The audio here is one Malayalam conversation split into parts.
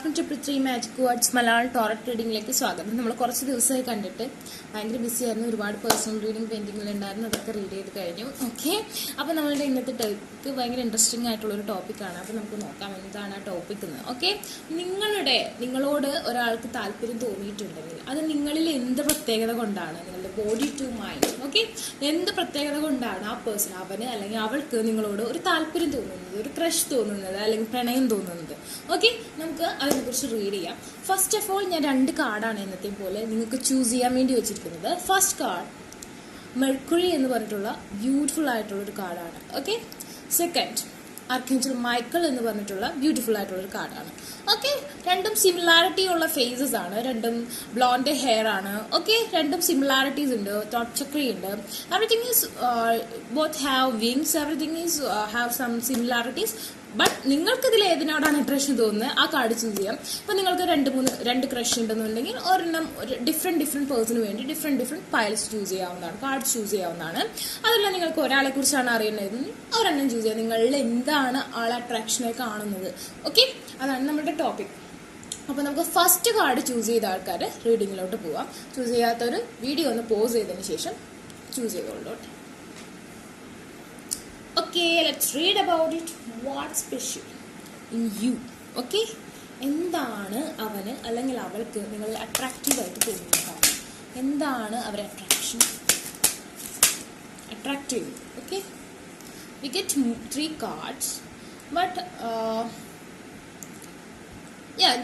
Welcome to Prithvi magic words Malayalam tarot റീഡിങ്ങിലേക്ക് സ്വാഗതം. നമ്മൾ കുറച്ച് ദിവസമായി കണ്ടിട്ട് ഭയങ്കര ബിസി ആയിരുന്നു. ഒരുപാട് പേഴ്സണൽ റീഡിംഗ് പെൻഡിങ്ങിലുണ്ടായിരുന്നു. അതൊക്കെ റീഡ് ചെയ്ത് കഴിഞ്ഞു. ഓക്കെ, അപ്പോൾ നമ്മളുടെ ഇന്നത്തെ ടോപ്പിക്ക് ഭയങ്കര ഇൻട്രസ്റ്റിംഗ് ആയിട്ടുള്ളൊരു ടോപ്പിക്കാണ്. അപ്പോൾ നമുക്ക് നോക്കാം എന്താണ് ആ ടോപ്പിക് എന്ന്. ഓക്കെ, നിങ്ങളോട് ഒരാൾക്ക് താല്പര്യം തോന്നിയിട്ടുണ്ടെങ്കിൽ അത് നിങ്ങളിൽ എന്ത് പ്രത്യേകത കൊണ്ടാണ്, നിങ്ങളുടെ ബോഡി ടു മൈൻഡ്, ഓക്കെ, എന്ത് പ്രത്യേകത കൊണ്ടാണ് ആ പേഴ്സൺ, അവന് അല്ലെങ്കിൽ അവൾക്ക് നിങ്ങളോട് ഒരു താല്പര്യം തോന്നുന്നത്, ഒരു ക്രഷ് തോന്നുന്നത്, അല്ലെങ്കിൽ പ്രണയം തോന്നുന്നത്. ഓക്കെ, നമുക്ക് അതിനെക്കുറിച്ച് റീഡ് ചെയ്യാം. ഫസ്റ്റ് ഓഫ് ഓൾ ഞാൻ 2 കാർഡാണ് എന്നത്തെയും പോലെ നിങ്ങൾക്ക് ചൂസ് ചെയ്യാൻ വേണ്ടി വെച്ചിരിക്കുന്നത്. ഫസ്റ്റ് കാർഡ് മെർക്കുറി എന്ന് പറഞ്ഞിട്ടുള്ള ബ്യൂട്ടിഫുൾ ആയിട്ടുള്ള ഒരു കാർഡാണ്. ഓക്കെ, സെക്കൻഡ് ആർക്കേഞ്ചൽ മൈക്കിൾ എന്ന് പറഞ്ഞിട്ടുള്ള ബ്യൂട്ടിഫുൾ ആയിട്ടുള്ള ഒരു കാർഡാണ്. ഓക്കെ, രണ്ടും സിമിലാരിറ്റി ഉള്ള ഫേസസ് ആണ്, രണ്ടും ബ്ലോണ്ട് ഹെയർ ആണ്. ഓക്കെ, രണ്ടും സിമിലാരിറ്റീസ് ഉണ്ട്, തോട്ട് ചക്രി ഉണ്ട്. Everything is both have wings, everything is have some similarities. But നിങ്ങൾക്ക് ഇതിൽ ഏതിനോടാണ് അട്രാക്ഷൻ തോന്നുന്നത് ആ കാർഡ് ചൂസ് ചെയ്യാം. ഇപ്പം നിങ്ങൾക്ക് 2 ക്രഷ് ഉണ്ടെന്നുണ്ടെങ്കിൽ ഒരെണ്ണം ഡിഫറെൻറ്റ് പേഴ്സണിന് വേണ്ടി ഡിഫറെൻറ്റ് പൈൽസ് ചൂസ് ചെയ്യാവുന്നതാണ്, കാർഡ് ചൂസ് ചെയ്യാവുന്നതാണ്. അതല്ല നിങ്ങൾക്ക് ഒരാളെ കുറിച്ചാണ് അറിയേണ്ടതെങ്കിൽ ഒരെണ്ണം ചൂസ് ചെയ്യാം. നിങ്ങളിൽ എന്താണ് ആളെ അട്രാക്ഷനെ കാണുന്നത്. ഓക്കെ, അതാണ് നമ്മുടെ ടോപ്പിക്. അപ്പോൾ നമുക്ക് ഫസ്റ്റ് കാർഡ് ചൂസ് ചെയ്ത ആൾക്കാർ റീഡിങ്ങിലോട്ട് പോവാം. ചൂസ് ചെയ്യാത്തൊരു വീഡിയോ ഒന്ന് പോസ് ചെയ്തതിന് ശേഷം choose ചെയ്തോളൂട്ട്. Okay, let's read about it. What's special in you? Okay, എന്താണ് അവന് അല്ലെങ്കിൽ അവൾക്ക് നിങ്ങൾ അട്രാക്റ്റീവായിട്ട് തോന്നുന്നത്? എന്താണ് അവരെ അട്രാക്റ്റ് ചെയ്യുന്നത്? Okay, we get 3 cards, but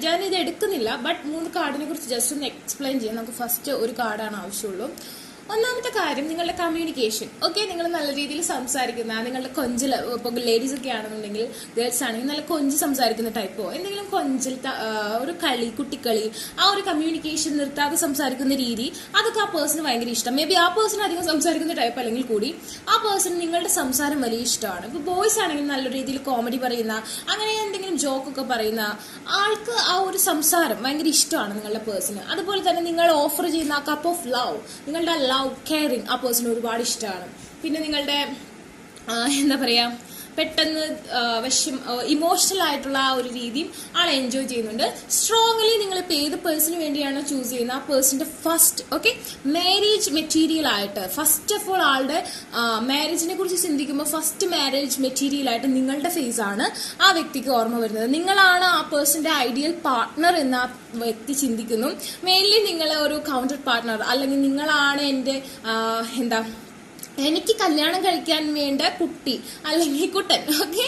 ഞാനിത് എടുക്കുന്നില്ല. ബട്ട് 3 കാർഡിനെ കുറിച്ച് ജസ്റ്റ് ഒന്ന് എക്സ്പ്ലെയിൻ ചെയ്യാം. നമുക്ക് ഫസ്റ്റ് ഒരു കാർഡാണ് ആവശ്യമുള്ളൂ. ഒന്നാമത്തെ കാര്യം നിങ്ങളുടെ കമ്മ്യൂണിക്കേഷൻ. ഓക്കെ, നിങ്ങൾ നല്ല രീതിയിൽ സംസാരിക്കുന്ന, നിങ്ങളുടെ കൊഞ്ചിൽ, ഇപ്പോൾ ലേഡീസ് ഒക്കെ ആണെന്നുണ്ടെങ്കിൽ, ഗേൾസ് ആണെങ്കിൽ നല്ല കൊഞ്ച് സംസാരിക്കുന്ന ടൈപ്പോ എന്തെങ്കിലും കൊഞ്ചിൽ ഒരു കുട്ടിക്കളി, ആ ഒരു കമ്മ്യൂണിക്കേഷൻ നിർത്താതെ സംസാരിക്കുന്ന രീതി, അതൊക്കെ ആ പേഴ്സണ് ഭയങ്കര ഇഷ്ടം. മേ ബി ആ പേഴ്സൺ അധികം സംസാരിക്കുന്ന ടൈപ്പ് അല്ലെങ്കിൽ കൂടി ആ പേഴ്സൺ നിങ്ങളുടെ സംസാരം വലിയ ഇഷ്ടമാണ്. ഇപ്പോൾ ബോയ്സ് ആണെങ്കിൽ നല്ല രീതിയിൽ കോമഡി പറയുന്ന, അങ്ങനെ എന്തെങ്കിലും ജോക്കൊക്കെ പറയുന്ന ആൾക്ക് ആ ഒരു സംസാരം ഭയങ്കര ഇഷ്ടമാണ് നിങ്ങളുടെ പേഴ്സണ്. അതുപോലെ തന്നെ നിങ്ങൾ ഓഫർ ചെയ്യുന്ന ആ കപ്പ് ഓഫ് ലവ്, നിങ്ങളുടെ ലവ് കെയറിങ് ആ പേഴ്സൺ ഒരുപാട് ഇഷ്ടമാണ്. പിന്നെ നിങ്ങളുടെ എന്താ പറയാ, പെട്ടെന്ന് ഇമോഷണൽ ആയിട്ടുള്ള ആ ഒരു രീതിയും ആൾ എൻജോയ് ചെയ്യുന്നുണ്ട്. സ്ട്രോങ്ലി നിങ്ങളിപ്പോൾ ഏത് പേഴ്സണിന് വേണ്ടിയാണോ ചൂസ് ചെയ്യുന്നത് ആ പേഴ്സണിന്റെ ഫസ്റ്റ് മാരേജ് മെറ്റീരിയൽ ആയിട്ട്, ഫസ്റ്റ് ഓഫ് ഓൾ ആളുടെ മാരേജിനെ കുറിച്ച് ചിന്തിക്കുമ്പോൾ ഫസ്റ്റ് മാരേജ് മെറ്റീരിയൽ ആയിട്ട് നിങ്ങളുടെ ഫേസ് ആണ് ആ വ്യക്തിക്ക് ഓർമ്മ വരുന്നത്. നിങ്ങളാണ് ആ പേഴ്സന്റെ ഐഡിയൽ പാർട്ട്ണർ എന്ന് ആ വ്യക്തി ചിന്തിക്കുന്നു. മെയിൻലി നിങ്ങൾ ഒരു കൗണ്ടർ പാർട്ട്ണർ, അല്ലെങ്കിൽ നിങ്ങളാണ് എനിക്ക് കല്യാണം കഴിക്കാൻ വേണ്ട കുട്ടി അല്ലെങ്കിൽ കുട്ടൻ. ഓക്കെ,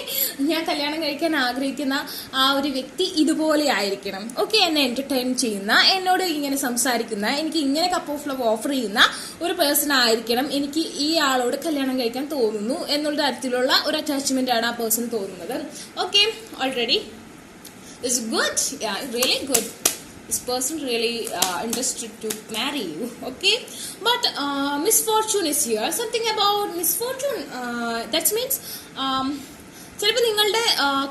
ഞാൻ കല്യാണം കഴിക്കാൻ ആഗ്രഹിക്കുന്ന ആ ഒരു വ്യക്തി ഇതുപോലെ ആയിരിക്കണം. ഓക്കെ, എന്നെ എന്റർടൈൻ ചെയ്യുന്ന, എന്നോട് ഇങ്ങനെ സംസാരിക്കുന്ന, എനിക്ക് ഇങ്ങനെ കപ്പ് ഓഫ് ലവ് ഓഫർ ചെയ്യുന്ന ഒരു പേഴ്സൺ ആയിരിക്കണം എനിക്ക് ഈ ആളോട് കല്യാണം കഴിക്കാൻ തോന്നുന്നു എന്നുള്ള തരത്തിലുള്ള ഒരു അറ്റാച്ച്മെന്റ് ആണ് ആ പേഴ്സൺ തോന്നുന്നത്. Okay, already it's good, really good. This person really interested to marry you. Okay, but misfortune is here. Something about misfortune, that means ചിലപ്പോൾ നിങ്ങളുടെ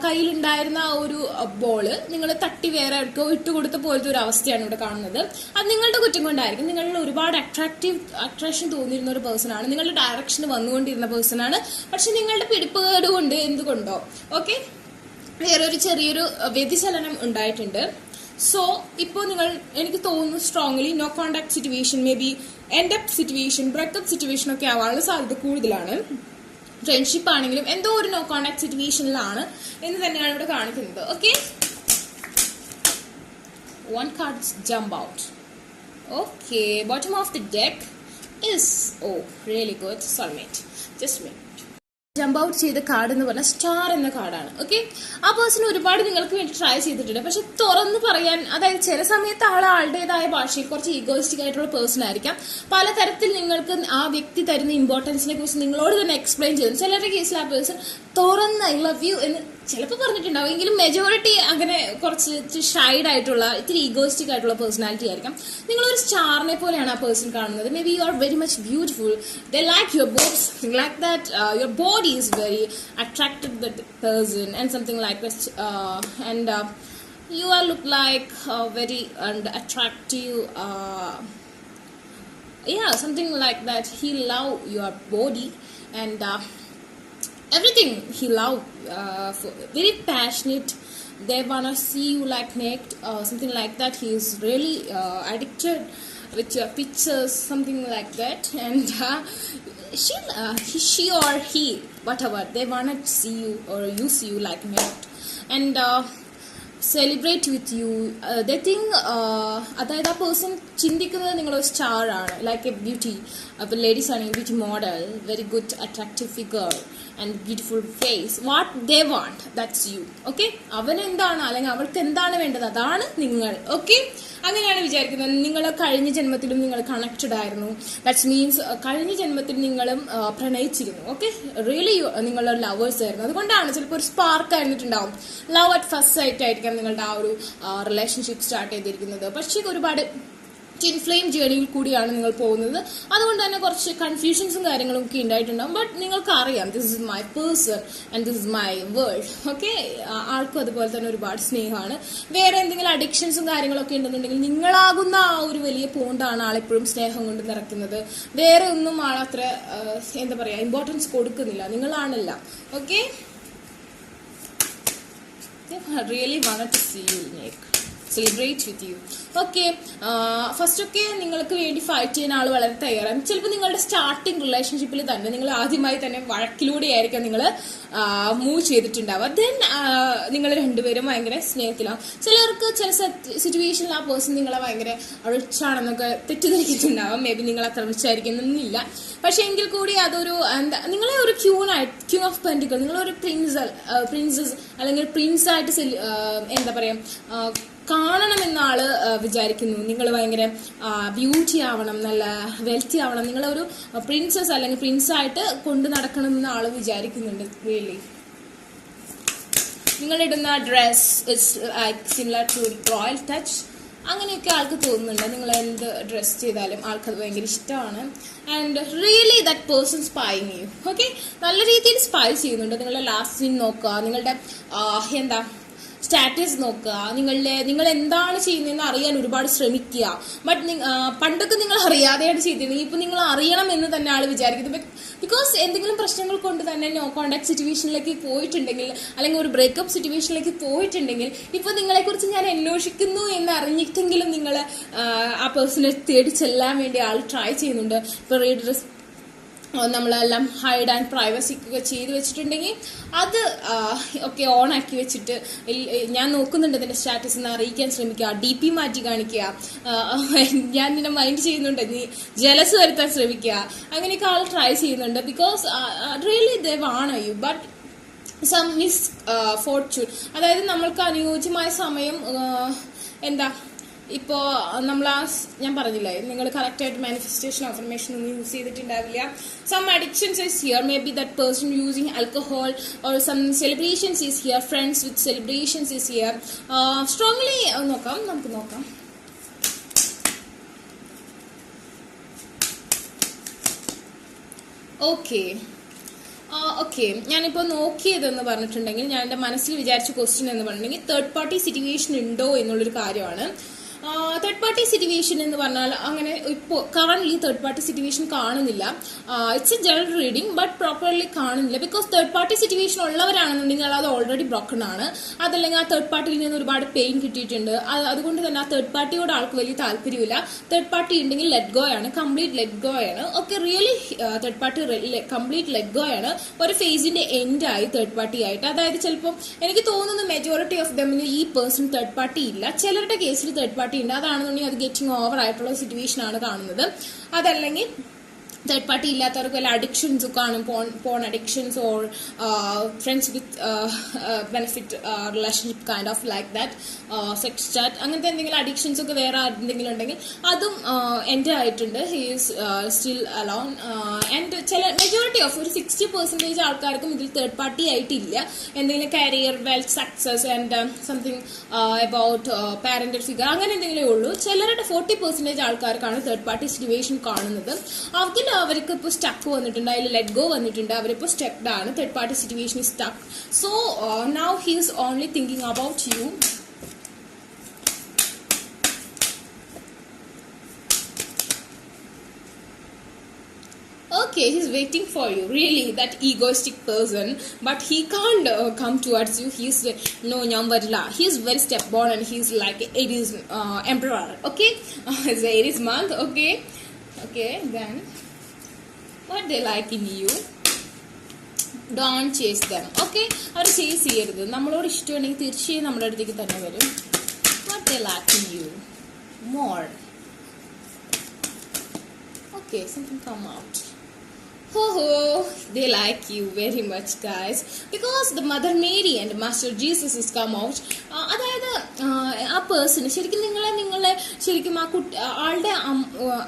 കയ്യിലുണ്ടായിരുന്ന ഒരു ബോള് നിങ്ങൾ തട്ടി വേറെ ഇട്ടുകൊടുത്ത പോലത്തെ ഒരു അവസ്ഥയാണ് ഇവിടെ കാണുന്നത്. അത് നിങ്ങളുടെ കുറ്റം കൊണ്ടായിരിക്കും. നിങ്ങളിൽ ഒരുപാട് അട്രാക്ഷൻ തോന്നിയിരുന്ന ഒരു പേഴ്സൺ ആണ്, നിങ്ങളുടെ ഡയറക്ഷന് വന്നുകൊണ്ടിരുന്ന പേഴ്സൺ ആണ്. പക്ഷെ നിങ്ങളുടെ പിടിപ്പുകേട് കൊണ്ട് എന്തുകൊണ്ടോ വേറൊരു ചെറിയൊരു വ്യതിചലനം ഉണ്ടായിട്ടുണ്ട്. സോ ഇപ്പോൾ എനിക്ക് തോന്നുന്നു strongly no contact situation, may be end up situation, breakup situation ഒക്കെ ആവാനുള്ള സാധ്യത കൂടുതലാണ്. ഫ്രണ്ട്ഷിപ്പ് ആണെങ്കിലും എന്തോ ഒരു നോ കോണ്ടാക്ട് സിറ്റുവേഷനിലാണ് എന്ന് തന്നെയാണ് ഇവിടെ കാണിക്കുന്നത്. Okay, 1 card jump out. Okay, bottom of the deck is really good, soulmate. Just wait. Jump out ചെയ്ത കാർഡ് എന്ന് പറഞ്ഞാൽ സ്റ്റാർ എന്ന കാർഡാണ്. ഓക്കെ, ആ പേഴ്സൺ ഒരുപാട് നിങ്ങൾക്ക് വേണ്ടി ട്രൈ ചെയ്തിട്ടുണ്ട്. പക്ഷെ തുറന്ന് പറയാൻ, അതായത് ചില സമയത്ത് ആളുടേതായ ഭാഷയിൽ കുറച്ച് ഈഗോയിസ്റ്റിക് ആയിട്ടുള്ള പേഴ്സൺ ആയിരിക്കാം. പലതരത്തിൽ നിങ്ങൾക്ക് ആ വ്യക്തി തരുന്ന ഇമ്പോർട്ടൻസിനെ കുറിച്ച് നിങ്ങളോട് തന്നെ എക്സ്പ്ലെയിൻ ചെയ്തു. ചിലരുടെ കേസിൽ ആ പേഴ്സൺ തുറന്ന് ഐ ലവ് യു എന്ന് ചിലപ്പോൾ പറഞ്ഞിട്ടുണ്ടാവും. എങ്കിലും മെജോറിറ്റി അങ്ങനെ കുറച്ച് ഷൈഡ് ആയിട്ടുള്ള, ഇത്തിരി ഈഗോയിസ്റ്റിക് ആയിട്ടുള്ള പേഴ്സണാലിറ്റി ആയിരിക്കാം. നിങ്ങളൊരു സ്റ്റാറിനെ പോലെയാണ് ആ പേഴ്സൺ കാണുന്നത്. May be you are very much beautiful, they like your bods, like that your body is very attracted the person and something like and you are look like very and attractive, something like that. He love your body and everything he love, very passionate they wanna see you like naked, something like that. He is really addicted with your pictures, something like that. And she or he, whatever, they wanna see you or you see you like naked, and celebrate with you. They think, അതായത് ആ പേഴ്സൺ ചിന്തിക്കുന്നത് നിങ്ങളൊരു സ്റ്റാർ ആണ്, ലൈക്ക് എ ബ്യൂട്ടി. അപ്പോൾ ലേഡീസ് ആണെങ്കിൽ beauty model, very good attractive figure and beautiful face. What they want, that's you. Okay, അവൻ എന്താണ് അല്ലെങ്കിൽ അവൾക്ക് എന്താണ് വേണ്ടത്, അതാണ് നിങ്ങൾ. ഓക്കെ, അങ്ങനെയാണ് വിചാരിക്കുന്നത്. നിങ്ങൾ കഴിഞ്ഞ ജന്മത്തിലും നിങ്ങൾ കണക്റ്റഡ് ആയിരുന്നു. ദാറ്റ്സ് മീൻസ് കഴിഞ്ഞ ജന്മത്തിൽ നിങ്ങളും പ്രണയിച്ചിരുന്നു. ഓക്കെ, റിയലി നിങ്ങളുടെ ലവേഴ്സ് ആയിരുന്നു. അതുകൊണ്ടാണ് ചിലപ്പോൾ ഒരു സ്പാർക്ക് ആയിരുന്നിട്ടുണ്ടാവും. ലവ് അറ്റ് ഫസ്റ്റ് സൈറ്റ് ആയിരിക്കാം നിങ്ങളുടെ ആ ഒരു റിലേഷൻഷിപ്പ് സ്റ്റാർട്ട് ചെയ്തിരിക്കുന്നത്. പക്ഷേ ഒരുപാട് ട്വിൻ ഫ്ലെയിം ജേണിയിൽ കൂടിയാണ് നിങ്ങൾ പോകുന്നത്. അതുകൊണ്ട് തന്നെ കുറച്ച് കൺഫ്യൂഷൻസും കാര്യങ്ങളും ഒക്കെ ഉണ്ടായിട്ടുണ്ടാവും. ബട്ട് നിങ്ങൾക്ക് അറിയാം, this is my person and this is my world. Okay, ആൾക്കും അതുപോലെ തന്നെ ഒരുപാട് സ്നേഹമാണ്. വേറെ എന്തെങ്കിലും അഡിക്ഷൻസും കാര്യങ്ങളൊക്കെ ഉണ്ടെന്നുണ്ടെങ്കിൽ നിങ്ങളാകുന്ന ആ ഒരു വലിയ പോണ്ടാണ് ആളെപ്പോഴും സ്നേഹം കൊണ്ട് നിറയ്ക്കുന്നത്. വേറെ ഒന്നും ആളത്ര എന്താ പറയുക ഇമ്പോർട്ടൻസ് കൊടുക്കുന്നില്ല, നിങ്ങളാണല്ല. Okay, really want to see you neck, celebrate with you. Okay, first ഒക്കെ നിങ്ങൾക്ക് വേണ്ടി ഫൈറ്റ് ചെയ്യാൻ ആൾ വളരെ തയ്യാറാണ്. ചിലപ്പോൾ നിങ്ങളുടെ സ്റ്റാർട്ടിങ് റിലേഷൻഷിപ്പിൽ തന്നെ നിങ്ങൾ ആദ്യമായി തന്നെ വഴക്കിലൂടെ ആയിരിക്കും നിങ്ങൾ മൂവ് ചെയ്തിട്ടുണ്ടാവുക. ദെൻ നിങ്ങൾ രണ്ടുപേരും ഭയങ്കര സ്നേഹത്തിലാവും. ചിലർക്ക് ചില സിറ്റുവേഷനിൽ ആ പേഴ്സൺ നിങ്ങളെ ഭയങ്കര റിച്ച് ആണെന്നൊക്കെ തെറ്റിദ്ധരിക്കുന്നുണ്ടാവും. മേ ബി നിങ്ങൾ അത്ര റിച്ച് ആയിരിക്കുന്നില്ല. പക്ഷെ എങ്കിൽ കൂടി അതൊരു എന്താ, നിങ്ങളെ ഒരു ക്യൂൺ ഓഫ് പെന്റിക്കിൾ, നിങ്ങളൊരു പ്രിൻസസ് അല്ലെങ്കിൽ പ്രിൻസായിട്ട് എന്താ പറയുക കാണണമെന്ന ആള് വിചാരിക്കുന്നു. നിങ്ങൾ ഭയങ്കര ബ്യൂട്ടി ആവണം, നല്ല വെൽത്തി ആവണം, നിങ്ങളൊരു പ്രിൻസസ് അല്ലെങ്കിൽ പ്രിൻസായിട്ട് കൊണ്ടു നടക്കണം എന്ന് ആള് വിചാരിക്കുന്നുണ്ട്. റിയലി നിങ്ങളിടുന്ന dress it's like similar to royal touch, അങ്ങനെയൊക്കെ ആൾക്ക് തോന്നുന്നുണ്ട്. നിങ്ങൾ എന്ത് ഡ്രസ് ചെയ്താലും ആൾക്കത് ഭയങ്കര ഇഷ്ടമാണ്. And really that person spying you. Okay, നല്ല രീതിയിൽ സ്പൈ ചെയ്യുന്നുണ്ട്. നിങ്ങളുടെ ലാസ്റ്റ് സീൻ നോക്കുക, നിങ്ങളുടെ എന്താ സ്റ്റാറ്റസ് നോക്കുക, നിങ്ങൾ എന്താണ് ചെയ്യുന്നതെന്ന് അറിയാൻ ഒരുപാട് ശ്രമിക്കുക. ബട്ട് പണ്ടൊക്കെ നിങ്ങൾ അറിയാതെയാണ് ചെയ്തിരുന്നത്, ഇപ്പൊ നിങ്ങൾ അറിയണം എന്ന് തന്നെ ആൾ വിചാരിക്കുന്നത്. ബിക്കോസ് എന്തെങ്കിലും പ്രശ്നങ്ങൾ കൊണ്ട് തന്നെ നോ കോണ്ടാക്ട് സിറ്റുവേഷനിലേക്ക് പോയിട്ടുണ്ടെങ്കിൽ അല്ലെങ്കിൽ ഒരു ബ്രേക്കപ്പ് സിറ്റുവേഷനിലേക്ക് പോയിട്ടുണ്ടെങ്കിൽ ഇപ്പൊ നിങ്ങളെക്കുറിച്ച് ഞാൻ അന്വേഷിക്കുന്നു എന്ന് അറിഞ്ഞിട്ടെങ്കിലും നിങ്ങൾ ആ പേഴ്സണെ തേടി ചെല്ലാൻ വേണ്ടി ആൾ ട്രൈ ചെയ്യുന്നുണ്ട്. ഇപ്പൊ റീഡർ നമ്മളെല്ലാം ഹൈഡ് ആൻഡ് പ്രൈവസി ഒക്കെ ചെയ്ത് വെച്ചിട്ടുണ്ടെങ്കിൽ അത് ഒക്കെ ഓൺ ആക്കി വെച്ചിട്ട് ഞാൻ നോക്കുന്നുണ്ട് ഇതിന്റെ സ്റ്റാറ്റസ് എന്ന് അറിയിക്കാൻ ശ്രമിക്കുക. DP മാറ്റി കാണിക്കുക, ഞാൻ നിന്നെ മൈൻഡ് ചെയ്യുന്നുണ്ട്, നീ ജലസ് വരുത്താൻ ശ്രമിക്കുക. അങ്ങനെയൊക്കെ ആൾ ട്രൈ ചെയ്യുന്നുണ്ട്. Because really they want you, but some misfortune, അതായത് നമ്മൾക്ക് അനുയോജ്യമായ സമയം എന്താ ഇപ്പോൾ നമ്മൾ ഞാൻ പറഞ്ഞില്ലേ, നിങ്ങൾ കറക്റ്റായിട്ട് മാനിഫെസ്റ്റേഷൻ അഫർമേഷൻ ഒന്നും യൂസ് ചെയ്തിട്ടുണ്ടാവില്ല. Some addictions is here, may be that person using alcohol or some celebrations is here, friends with celebrations is here. Strongly നമുക്ക് നോക്കാം. ഓക്കെ, ഞാനിപ്പോൾ നോക്കിയതെന്ന് പറഞ്ഞിട്ടുണ്ടെങ്കിൽ, ഞാൻ എൻ്റെ മനസ്സിൽ വിചാരിച്ച ക്വസ്റ്റ്യൻ എന്ന് പറഞ്ഞിട്ടുണ്ടെങ്കിൽ തേർഡ് പാർട്ടി സിറ്റുവേഷൻ ഉണ്ടോ എന്നുള്ളൊരു കാര്യമാണ്. തേർഡ് പാർട്ടി സിറ്റുവേഷൻ എന്ന് പറഞ്ഞാൽ അങ്ങനെ ഇപ്പോൾ കറന്റ്ലി തേർഡ് പാർട്ടി സിറ്റുവേഷൻ കാണുന്നില്ല. It's A general reading, but properly കാണുന്നില്ല. ബിക്കോസ് തേർഡ് പാർട്ടി സിറ്റുവേഷൻ ഉള്ളവരാണെന്നുണ്ടെങ്കിൽ അത് ഓൾറെഡി ബ്രോക്കൺ ആണ്. അതല്ലെങ്കിൽ ആ തേർഡ് പാർട്ടിയിൽ നിന്ന് ഒരുപാട് പെയിൻ കിട്ടിയിട്ടുണ്ട്. അതുകൊണ്ട് തന്നെ ആ തേർഡ് പാർട്ടിയോട് ആൾക്ക് വലിയ താല്പര്യമില്ല. തേർഡ് പാർട്ടി ഉണ്ടെങ്കിൽ ലെറ്റ് ഗോ ആണ്, കംപ്ലീറ്റ് ലെറ്റ് ഗോ ആണ്. Okay, really third party complete let go ആണ്. ഒരു ഫേസിന്റെ എൻഡ് ആയി തേർഡ് പാർട്ടി ആയിട്ട്. അതായത് ചിലപ്പോൾ എനിക്ക് തോന്നുന്നു മെജോറിറ്റി ഓഫ് ദമിന് ഈ പേഴ്സൺ തേർഡ് പാർട്ടി ഇല്ല. ചിലരുടെ കേസിൽ തേർഡ് പാർട്ടി ഉണ്ട്. അതാണെന്നുണ്ടെങ്കിൽ അത് ഗെറ്റിംഗ് ഓവർ ആയിട്ടുള്ള സിറ്റുവേഷൻ ആണ് കാണുന്നത്. അതല്ലെങ്കിൽ തേർഡ് പാർട്ടി ഇല്ലാത്തവർക്ക് വല്ല അഡിക്ഷൻസ് കാണും, porn addictions or friends with benefit relationship kind of like that, sex chat, അങ്ങനത്തെ എന്തെങ്കിലും അഡിക്ഷൻസ് ഒക്കെ വേറെ എന്തെങ്കിലും ഉണ്ടെങ്കിൽ അതും എൻ്റെ ആയിട്ടുണ്ട്. He is still alone. And ചില മെജോറിറ്റി ഓഫ് ഒരു 60% ആൾക്കാർക്കും ഇതിൽ തേർഡ് പാർട്ടി ആയിട്ടില്ല. എന്തെങ്കിലും career, wealth, success and something about parental figure, അങ്ങനെ എന്തെങ്കിലും ഉള്ളൂ. ചിലരുടെ 40% ആൾക്കാർക്കാണ് തേർഡ് പാർട്ടി സിറ്റുവേഷൻ കാണുന്നത്. അവർക്ക് ഇപ്പോൾ സ്റ്റക്ക് വന്നിട്ടുണ്ട്, അതിൽ ലെറ്റ് ഗോ വന്നിട്ടുണ്ട്, അവരിപ്പോൾ സ്റ്റക്ഡ് ആണ്. Third party situation is stuck. So now he is only thinking about you. Okay, he's waiting for you. Really, that egoistic person. But he can't come towards you. He's no, Nyamvarila. He's very stepborn and he's like Aries emperor. Okay, it's Aries month. Okay, then what they like in you. Don't chase them. Okay, അവർ ചേസ് ചെയ്യരുത്. നമ്മളോട് ഇഷ്ടമുണ്ടെങ്കിൽ തീർച്ചയായും നമ്മുടെ അടുത്തേക്ക് തന്നെ വരും. What they like in you more. Okay, something come out. They like you very much, guys, because the Mother Mary and Master Jesus has come out. അതായത് ആ പേഴ്സണ് ശരിക്കും നിങ്ങളെ ശരിക്കും ആ ആളുടെ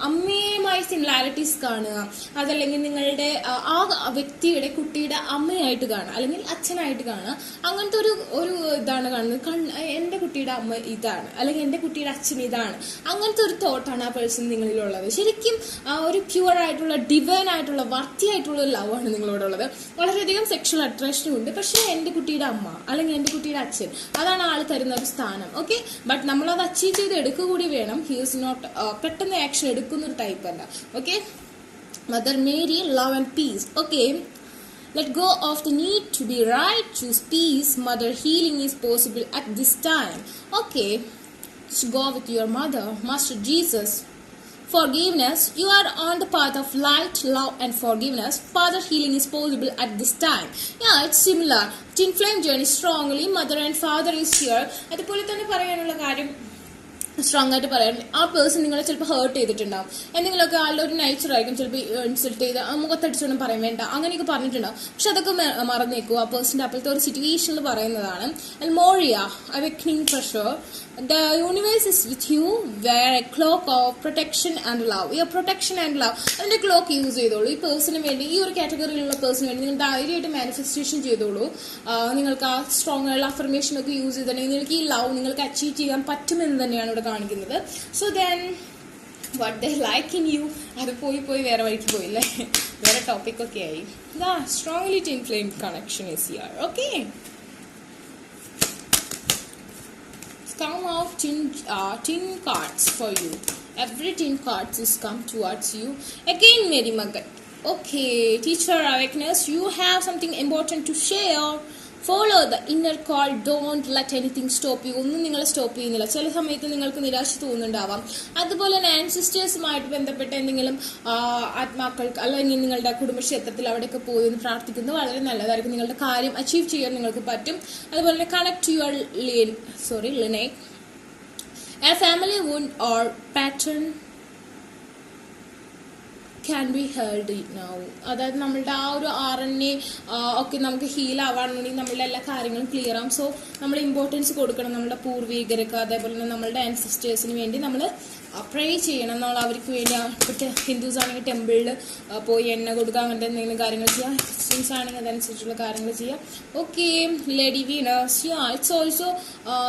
അമ്മയുമായി സിമിലാരിറ്റീസ് കാണുക, അതല്ലെങ്കിൽ നിങ്ങളുടെ ആ വ്യക്തിയുടെ കുട്ടിയുടെ അമ്മയായിട്ട് കാണുക, അല്ലെങ്കിൽ അച്ഛനായിട്ട് കാണുക. അങ്ങനത്തെ ഒരു ഇതാണ് കാണുന്നത്. എൻ്റെ കുട്ടിയുടെ അമ്മ ഇതാണ്, അല്ലെങ്കിൽ എൻ്റെ കുട്ടിയുടെ അച്ഛൻ ഇതാണ്. അങ്ങനത്തെ ഒരു തോട്ടാണ് ആ പേഴ്സൺ നിങ്ങളിലുള്ളത്. ശരിക്കും ഒരു പ്യുവർ ആയിട്ടുള്ള ഡിവൈൻ ആയിട്ടുള്ള വൃത്തിയായിട്ടുള്ള ലവ് ആണ് നിങ്ങളോടുള്ളത്. വളരെയധികം സെക്ഷൽ അട്രാക്ഷനും ഉണ്ട്. പക്ഷേ എൻ്റെ കുട്ടിയുടെ അമ്മ അല്ലെങ്കിൽ എൻ്റെ കുട്ടിയുടെ അച്ഛൻ, അതാണ് ആൾ തരുന്ന ഒരു സ്ഥാനം. ഓക്കെ, ബട്ട് നമ്മളത് അച്ചീവ് ചെയ്ത് എടുക്കുക കൂടി വേണം. ഹി ഈസ് നോട്ട് പെട്ടെന്ന് ആക്ഷൻ എടുക്കുന്ന ഒരു ടൈപ്പ് അല്ല. Okay, mother Mary, love and piece. Okay, let go of the need to be right, choose peace. Mother, healing is possible at this time. Okay, let's go with your mother, Master Jesus. Forgiveness, you are on the path of light, love and forgiveness. Father, healing is possible at this time. Yeah, it's similar. Twin flame journey strongly. Mother and father is here. അതുപോലെ തന്നെ പറയാനുള്ള കാര്യം സ്ട്രോങ് ആയിട്ട് പറയാം. ആ പേഴ്സൺ നിങ്ങളെ ചിലപ്പോൾ ഹേർട്ട് ചെയ്തിട്ടുണ്ടാവും. എന്തെങ്കിലുമൊക്കെ ആളുടെ ഒരു നേച്ചർ ആയിരിക്കും. ചിലപ്പോൾ ഇൻസൾട്ട് ചെയ്ത് മുഖത്തടിച്ചൊന്നും പറയാൻ വേണ്ട, അങ്ങനെയൊക്കെ പറഞ്ഞിട്ടുണ്ടാവും. പക്ഷെ അതൊക്കെ മറന്നേക്കും. ആ പേഴ്സൻ്റെ അപ്പോഴത്തെ ഒരു സിറ്റുവേഷനിൽ പറയുന്നതാണ്. Moriah, awakening pressure. The universe is with you. Wear a cloak of protection and love. Your protection and love. അതിന്റെ ക്ലോക്ക് യൂസ് ചെയ്തോളൂ. ഈ പേഴ്സണിന് വേണ്ടി, ഈ ഒരു കാറ്റഗറിയിലുള്ള പേഴ്സണിന് വേണ്ടി നിങ്ങൾ ധൈര്യമായിട്ട് മാനിഫെസ്റ്റേഷൻ ചെയ്തോളൂ. നിങ്ങൾക്ക് ആ സ്ട്രോങ് ആയുള്ള അഫർമേഷൻ ഒക്കെ യൂസ് ചെയ്തിട്ടുണ്ടെങ്കിൽ നിങ്ങൾക്ക് ഈ ലവ് നിങ്ങൾക്ക് അച്ചീവ് ചെയ്യാൻ പറ്റുമെന്ന് തന്നെയാണ് ഇവിടെ കാണിക്കുന്നത്. So then what they like in you. അത് പോയി വേറെ വഴിക്ക് പോയില്ലേ, വേറെ ടോപ്പിക് ഒക്കെ ആയി. Strongly twin flame connection is here. Okay, come out tin cards for you. Every tin cards is come towards you. Again, Mary Magan. Okay, teacher awakeness, you have something important to share. Follow the inner call. Don't let anything stop you. ഒന്നും നിങ്ങളെ സ്റ്റോപ്പ് ചെയ്യുന്നില്ല. ചില സമയത്ത് നിങ്ങൾക്ക് നിരാശ തോന്നുന്നുണ്ടാവാം. അതുപോലെ തന്നെ ആൻസിസ്റ്റേഴ്സുമായിട്ട് ബന്ധപ്പെട്ട എന്തെങ്കിലും ആത്മാക്കൾക്ക് അല്ലെങ്കിൽ നിങ്ങളുടെ കുടുംബക്ഷേത്രത്തിൽ അവിടെയൊക്കെ പോയി ഒന്ന് പ്രാർത്ഥിക്കുന്നത് വളരെ നല്ലതായിരിക്കും. നിങ്ങളുടെ കാര്യം അച്ചീവ് ചെയ്യാൻ നിങ്ങൾക്ക് പറ്റും. അതുപോലെ തന്നെ connect your lineage. A family wound or pattern can be held now. അതായത് നമ്മളുടെ ആ ഒരു RNA ഒക്കെ നമുക്ക് ഹീൽ ആവാണെന്നുണ്ടെങ്കിൽ നമ്മളുടെ എല്ലാ കാര്യങ്ങളും ക്ലിയർ ആവും. സോ നമ്മൾ ഇമ്പോർട്ടൻസ് കൊടുക്കണം നമ്മളുടെ പൂർവികർക്ക്, അതേപോലെ തന്നെ നമ്മളുടെ ആൻസിസ്റ്റേഴ്സിന് വേണ്ടി നമ്മൾ പ്രേ ചെയ്യണം. നമ്മൾ അവർക്ക് വേണ്ടി ഇപ്പോഴത്തെ ഹിന്ദുസ് ആണെങ്കിൽ ടെമ്പിളിൽ പോയി എണ്ണ കൊടുക്കുക, അങ്ങനത്തെ എന്തെങ്കിലും കാര്യങ്ങൾ ചെയ്യാം. ക്രിസ്ത്യൻസ് ആണെങ്കിൽ അതനുസരിച്ചുള്ള കാര്യങ്ങൾ ചെയ്യാം. Okay, lady Venus, it's also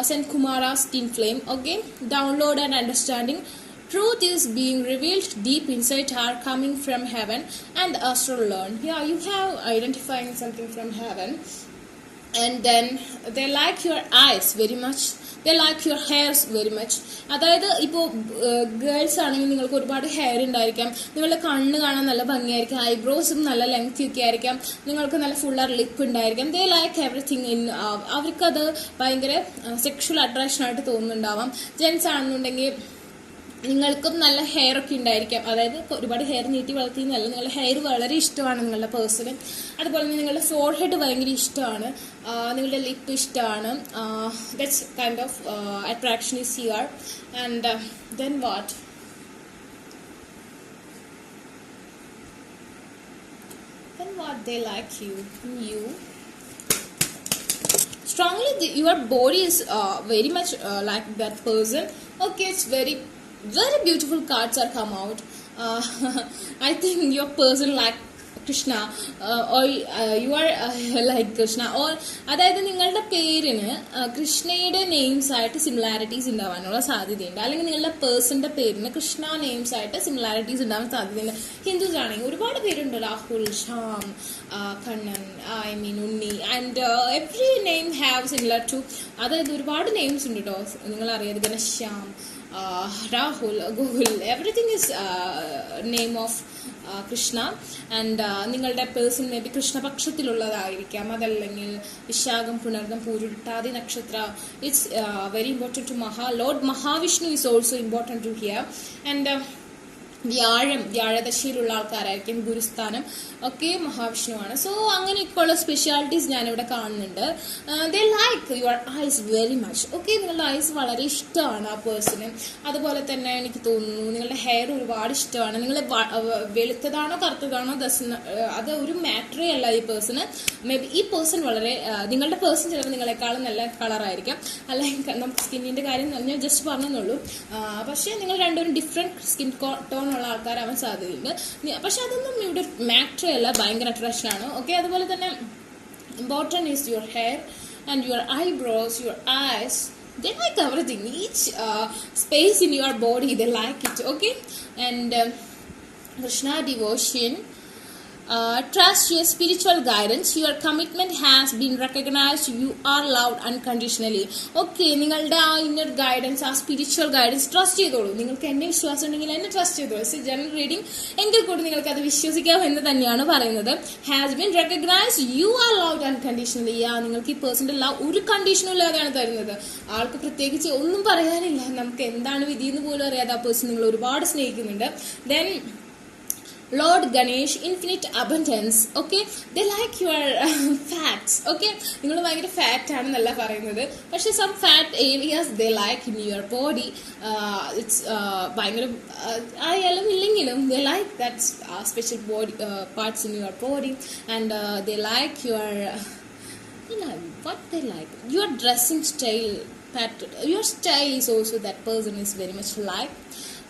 Sanat Kumara's twin flame. Okay, download and understanding. Truth is being revealed deep inside her, coming from heaven and the astral learn. Yeah, you have identifying something from heaven. And then they like your eyes very much. They like your hairs very much. അതായത് ഇപ്പോൾ ഗേൾസ് ആണെങ്കിൽ നിങ്ങൾക്ക് ഒരുപാട് ഹെയർ ഉണ്ടായിരിക്കാം. നിങ്ങളുടെ കണ്ണ് കാണാൻ നല്ല ഭംഗിയായിരിക്കും. ഐബ്രോസും നല്ല ലെങ്തി ഒക്കെ ആയിരിക്കാം. നിങ്ങൾക്ക് നല്ല ഫുള്ളർ ലിപ്പ് ഉണ്ടായിരിക്കാം. ദേ ലൈക്ക് എവറിത്തിങ് ഇൻ. അവർക്കത് ഭയങ്കര സെക്ഷൽ അട്രാക്ഷൻ ആയിട്ട് തോന്നുന്നുണ്ടാവാം. ജെൻസ് ആണെന്നുണ്ടെങ്കിൽ നിങ്ങൾക്കും നല്ല ഹെയർ ഒക്കെ ഉണ്ടായിരിക്കാം. അതായത് ഒരുപാട് ഹെയർ നീട്ടി വളർത്തിയെന്നല്ല, നിങ്ങളുടെ ഹെയർ വളരെ ഇഷ്ടമാണ് നിങ്ങളുടെ പേഴ്സണ്. അതുപോലെ തന്നെ നിങ്ങളുടെ ഫോർഹെഡ് ഭയങ്കര ഇഷ്ടമാണ്, നിങ്ങളുടെ ലിപ്പ് ഇഷ്ടമാണ്. That's kind of attraction is here. And then what they like you strongly. Your body is very much like that person. Okay, it's very beautiful cards are come out. I think your person like Krishna or you are like Krishna, or അതായത് നിങ്ങളുടെ പേരിന് കൃഷ്ണയുടെ നെയിംസ് ആയിട്ട് സിമിലാരിറ്റീസ് ഉണ്ടാവാനുള്ള സാധ്യതയുണ്ട്. അല്ലെങ്കിൽ നിങ്ങളുടെ പേഴ്സന്റെ പേരിന് കൃഷ്ണ നെയിംസ് ആയിട്ട് സിമിലാരിറ്റീസ് ഉണ്ടാവാൻ സാധ്യതയുണ്ട്. ഹിന്ദുസ് ആണെങ്കിൽ ഒരുപാട് പേരുണ്ട്, Rahul, Shyam, Kannan, Unni, and every name have similar to. അതായത് ഒരുപാട് നെയിംസ് ഉണ്ട് കേട്ടോ, നിങ്ങൾ അറിയാതെ Ghanshyam, Rahul, Google, everything is name of Krishna. And നിങ്ങളുടെ പേഴ്സൺ മേ ബി കൃഷ്ണപക്ഷത്തിലുള്ളതായിരിക്കാം, അതല്ലെങ്കിൽ വിശാഖം, പുണർദം, പൂരുട്ടാതി നക്ഷത്ര. It's very important to lord Mahavishnu is also important to here. And വ്യാഴദശയിലുള്ള ആൾക്കാരായിരിക്കും, ഗുരുസ്ഥാനം ഒക്കെ മഹാവിഷ്ണുവാണ്. സോ അങ്ങനെയൊക്കെയുള്ള സ്പെഷ്യാലിറ്റീസ് ഞാനിവിടെ കാണുന്നുണ്ട്. They like your eyes very much. Okay, നിങ്ങളുടെ ഐസ് വളരെ ഇഷ്ടമാണ് ആ പേഴ്സണ്. അതുപോലെ തന്നെ എനിക്ക് തോന്നുന്നു നിങ്ങളുടെ ഹെയർ ഒരുപാട് ഇഷ്ടമാണ്. നിങ്ങൾ വെളുത്തതാണോ കറുത്തതാണോ അത് ഒരു മാറ്ററേ അല്ല ഈ പേഴ്സണ്. മേ ബി ഈ പേഴ്സൺ വളരെ നിങ്ങളുടെ പേഴ്സൺ ചിലപ്പോൾ നിങ്ങളെക്കാളും നല്ല കളറായിരിക്കാം. അല്ലെങ്കിൽ നമുക്ക് സ്കിന്നിന്റെ കാര്യം ഞാൻ ജസ്റ്റ് പറഞ്ഞെന്നുള്ളൂ. പക്ഷേ നിങ്ങൾ രണ്ടുപേരും ഡിഫറെന്റ് സ്കിൻ ടോൺ ഉള്ള ആൾക്കാരാവാൻ സാധ്യതയുണ്ട്. പക്ഷെ അതൊന്നും ഇവിടെ മാറ്റർ അല്ല, ഭയങ്കര അട്രാക്ഷൻ ആണ്. ഓക്കെ, അതുപോലെ തന്നെ important is your hair and your eyebrows, your eyes. They like everything, each space in your body, they like it. Okay, and Krishna devotion. Trust your spiritual guidance. Your commitment has been recognized. You are loved unconditionally. Okay, നിങ്ങളുടെ ആ ഇന്നർ ഗൈഡൻസ്, ആ സ്പിരിച്വൽ ഗൈഡൻസ് ട്രസ്റ്റ് ചെയ്തോളൂ. നിങ്ങൾക്ക് എന്നെ വിശ്വാസം ഉണ്ടെങ്കിൽ എന്നെ ട്രസ്റ്റ് ചെയ്തോളൂ. ഇറ്റ്സ് എ ജനറൽ റീഡിംഗ്, എങ്കിൽ കൂടി നിങ്ങൾക്ക് അത് വിശ്വസിക്കാം എന്ന് തന്നെയാണ് പറയുന്നത്. Has been recognised. You are loved unconditionally. നിങ്ങൾക്ക് ഈ പേഴ്സന്റെ ലവ് ഒരു കണ്ടീഷനും ഇല്ലാതെയാണ് തരുന്നത്. ആൾക്ക് പ്രത്യേകിച്ച് ഒന്നും പറയാനില്ല. നമുക്ക് എന്താണ് വിധി എന്ന് പോലും അറിയാതെ ആ പേഴ്സൺ നിങ്ങൾ ഒരുപാട് സ്നേഹിക്കുന്നുണ്ട്. Then Lord Ganesh, infinite abundance. Okay, they like your fats. Okay, നിങ്ങൾ ഭയങ്കര ഫാറ്റ് ആണെന്നല്ല പറയുന്നത്, പക്ഷെ some fat areas they like in your body. It's ഭയങ്കര ആയാലും ഇല്ലെങ്കിലും they like that special body parts in your body. And they like your what they like, your dressing style pattern. Your style is also that person is very much like.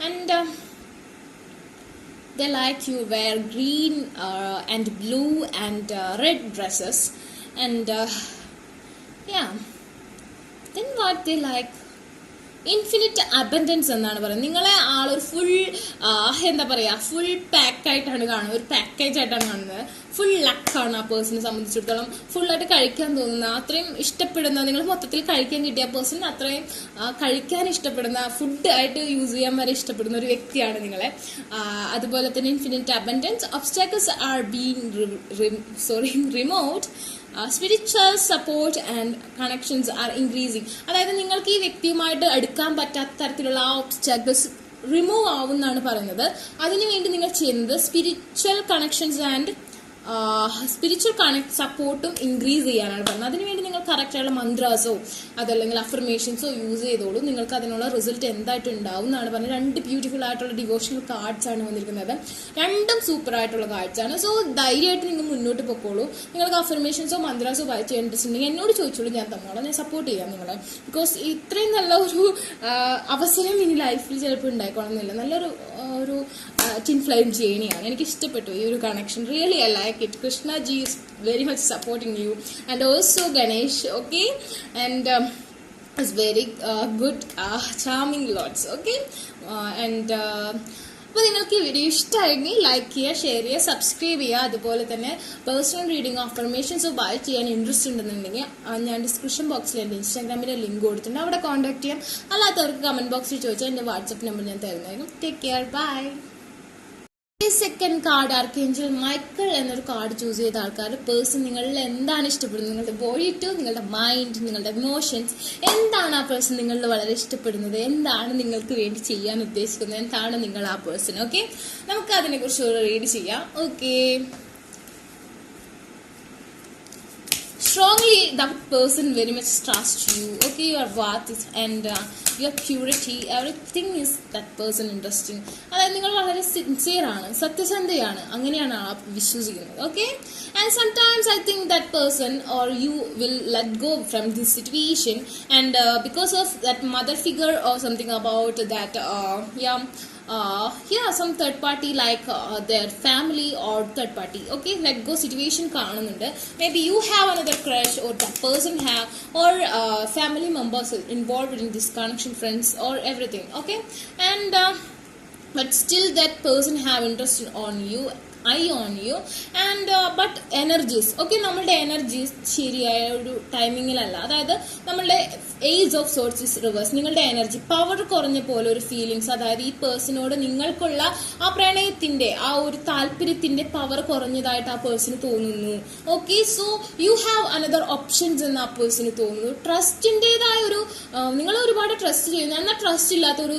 And they like you wear green and blue and red dresses. And yeah, then what they like, infinite abundance എന്നാണ് പറയുന്നത്. നിങ്ങളെ ആളൊരു ഫുൾ എന്താ പറയാ, ഫുൾ പാക്ക് ആയിട്ടാണ് കാണുന്നത്, ഒരു പാക്കേജ് ആയിട്ടാണ് കാണുന്നത്. ഫുൾ ലക്കാണ് ആ പേഴ്സണിനെ സംബന്ധിച്ചിടത്തോളം. ഫുള്ളായിട്ട് കഴിക്കാൻ തോന്നുന്ന, അത്രയും ഇഷ്ടപ്പെടുന്ന, നിങ്ങൾ മൊത്തത്തിൽ കഴിക്കാൻ കിട്ടിയ പേഴ്സൺ അത്രയും കഴിക്കാൻ ഇഷ്ടപ്പെടുന്ന, ഫുഡ് ആയിട്ട് യൂസ് ചെയ്യാൻ വരെ ഇഷ്ടപ്പെടുന്ന ഒരു വ്യക്തിയാണ് നിങ്ങളെ. അതുപോലെ തന്നെ infinite abundance. Obstacles are being remote. Spiritual support and connections R increasing. അതായത് നിങ്ങൾക്ക് ഈ വ്യക്തിയുമായിട്ട് അടുക്കാൻ പറ്റാത്ത തരത്തിലുള്ള ആ ഒബ്സ്റ്റാക്കിൾസ് റിമൂവ് ആവുമെന്നാണ് പറയുന്നത്. അതിനുവേണ്ടി നിങ്ങൾ ചെയ്യുന്നത് സ്പിരിച്വൽ കണക്ഷൻസ് ആൻഡ് സ്പിരിച്വൽ സപ്പോർട്ടും ഇൻക്രീസ് ചെയ്യാനാണ് പറയുന്നത്. അതിനുവേണ്ടി നിങ്ങൾ കറക്റ്റായുള്ള മന്ത്രാസോ അതല്ലെങ്കിൽ അഫർമേഷൻസോ യൂസ് ചെയ്തോളൂ. നിങ്ങൾക്ക് അതിനുള്ള റിസൾട്ട് എന്തായിട്ട് ഉണ്ടാവും എന്നാണ് പറഞ്ഞത്. 2 ബ്യൂട്ടിഫുൾ ആയിട്ടുള്ള ഡിവോഷണൽ കാർഡ്സ് ആണ് വന്നിരിക്കുന്നത്. 2ഉം സൂപ്പർ ആയിട്ടുള്ള കാർഡ്സ് ആണ്. സോ ധൈര്യമായിട്ട് നിങ്ങൾ മുന്നോട്ട് പൊക്കോളൂ. നിങ്ങൾക്ക് അഫർമേഷൻസോ മന്ത്രാസോ വായിച്ച് ചെയ്യാൻ ഇൻട്രസ്റ്റ് ഉണ്ടെങ്കിൽ എന്നോട് ചോദിച്ചോളൂ, ഞാൻ തന്നോളാം, ഞാൻ സപ്പോർട്ട് ചെയ്യാം നിങ്ങളെ. ബിക്കോസ് ഇത്രയും നല്ല ഒരു അവസരം ഇനി ലൈഫിൽ ചിലപ്പോൾ ഉണ്ടായിക്കോണമെന്നില്ല. നല്ലൊരു ഒരു ടിൻ ഫ്ലെയിം ജേണിയാണ്. എനിക്ക് ഇഷ്ടപ്പെട്ടു ഈ ഒരു connection. Really I like it. Krishna ji is very much supporting you, and also Ganesh. Okay, and is very good charming lords. Okay, and അപ്പോൾ നിങ്ങൾക്ക് ഈ വീഡിയോ ഇഷ്ടമായെങ്കിൽ ലൈക്ക് ചെയ്യുക, ഷെയർ ചെയ്യുക, സബ്സ്ക്രൈബ് ചെയ്യുക. അതുപോലെ തന്നെ പേഴ്സണൽ റീഡിംഗ് അഫർമേഷൻസ് ബൈ ചെയ്യാൻ ഇൻട്രസ്റ്റ് ഉണ്ടെന്നുണ്ടെങ്കിൽ ഞാൻ ഡിസ്ക്രിപ്ഷൻ ബോക്സിൽ എൻ്റെ ഇൻസ്റ്റാഗ്രാമിൻ്റെ ലിങ്ക് കൊടുത്തിട്ടുണ്ട്, അവിടെ കോൺടാക്ട് ചെയ്യാം. അല്ലാത്തവർക്ക് കമൻറ്റ് ബോക്സിൽ ചോദിച്ചാൽ എൻ്റെ വാട്സപ്പ് നമ്പർ ഞാൻ തരുന്നതായിരിക്കും. Take care, bye. Second card archangel Michael എന്നൊരു കാർഡ് ചൂസ് ചെയ്ത ആൾക്കാർ പേഴ്സൺ നിങ്ങളിൽ എന്താണ് ഇഷ്ടപ്പെടുന്നത്, നിങ്ങളുടെ ബോഡി ടു നിങ്ങളുടെ മൈൻഡ്, നിങ്ങളുടെ ഇമോഷൻസ്, എന്താണ് ആ പേഴ്സൺ നിങ്ങളിൽ വളരെ ഇഷ്ടപ്പെടുന്നത്, എന്താണ് നിങ്ങൾക്ക് വേണ്ടി ചെയ്യാൻ ഉദ്ദേശിക്കുന്നത്, എന്താണ് നിങ്ങൾ ആ പേഴ്സൺ. ഓക്കെ, നമുക്ക് അതിനെ കുറിച്ച് ഒരു റീഡ് ചെയ്യാം. Okay, strongly that person very much trusts you. Okay, your worth is and your purity, everything is that person interesting. അതായത് നിങ്ങൾ വളരെ സിൻസിയർ ആണ്, സത്യസന്ധയാണ്, അങ്ങനെയാണ് ആ വിശ്വസിക്കുന്നത്. Okay, and sometimes I think that person or you will let go from this situation and because of that mother figure or something about that some third party like their family or third party. Okay, let go situation കാണുന്നുണ്ട്. Maybe you have another crush or that person have or family members involved in this connection, friends or everything. Okay, and but still that person have interest on you. I on you and but energies okay, നമ്മളുടെ എനർജീസ് ശരിയായ ഒരു ടൈമിങ്ങിലല്ല. അതായത് നമ്മളുടെ age of sorts is reverse. നിങ്ങളുടെ എനർജി പവർ കുറഞ്ഞ പോലെ ഒരു ഫീലിങ്സ്, അതായത് ഈ പേഴ്സണോട് നിങ്ങൾക്കുള്ള ആ പ്രണയത്തിന്റെ ആ ഒരു താല്പര്യത്തിന്റെ പവർ കുറഞ്ഞതായിട്ട് ആ പേഴ്സണ് തോന്നുന്നു. Okay, so you have another options എന്ന് ആ പേഴ്സണ് തോന്നുന്നു. ട്രസ്റ്റിന്റേതായ ഒരു നിങ്ങൾ ഒരുപാട് ട്രസ്റ്റ് ചെയ്യുന്നു, എന്നാൽ ട്രസ്റ്റ് ഇല്ലാത്ത ഒരു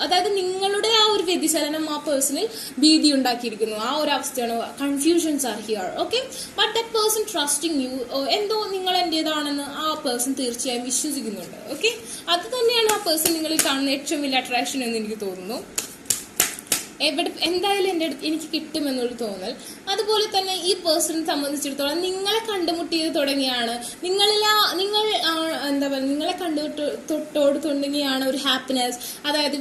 അതായത് നിങ്ങളുടെ ആ ഒരു വ്യതിചലനം ആ പേഴ്സണിൽ ഭീതി ഉണ്ടാക്കിയിരിക്കുന്നു. ആ ഒരു അവസ്ഥയാണ്. Confusions are here. Okay, but that person trusting you, എന്തോ നിങ്ങൾ എന്റേതാണെന്ന് ആ പേഴ്സൺ തീർച്ചയായും വിശ്വസിക്കുന്നുണ്ട്. ഓക്കെ, അത് തന്നെയാണ് ആ പേഴ്സൺ നിങ്ങളിൽ കാണുന്ന ഏറ്റവും വലിയ അട്രാക്ഷൻ എന്ന് എനിക്ക് തോന്നുന്നു. എന്തായാലും എനിക്ക് കിട്ടുമെന്നൊരു തോന്നൽ. അതുപോലെ തന്നെ ഈ പേഴ്സണെ സംബന്ധിച്ചിടത്തോളം നിങ്ങളെ കണ്ടുമുട്ടിയത് തുടങ്ങിയാണ്, നിങ്ങൾ എന്താ പറയുക, നിങ്ങളെ തൊട്ടോട് തുടങ്ങിയാണ് ഒരു ഹാപ്പിനെസ്, അതായത്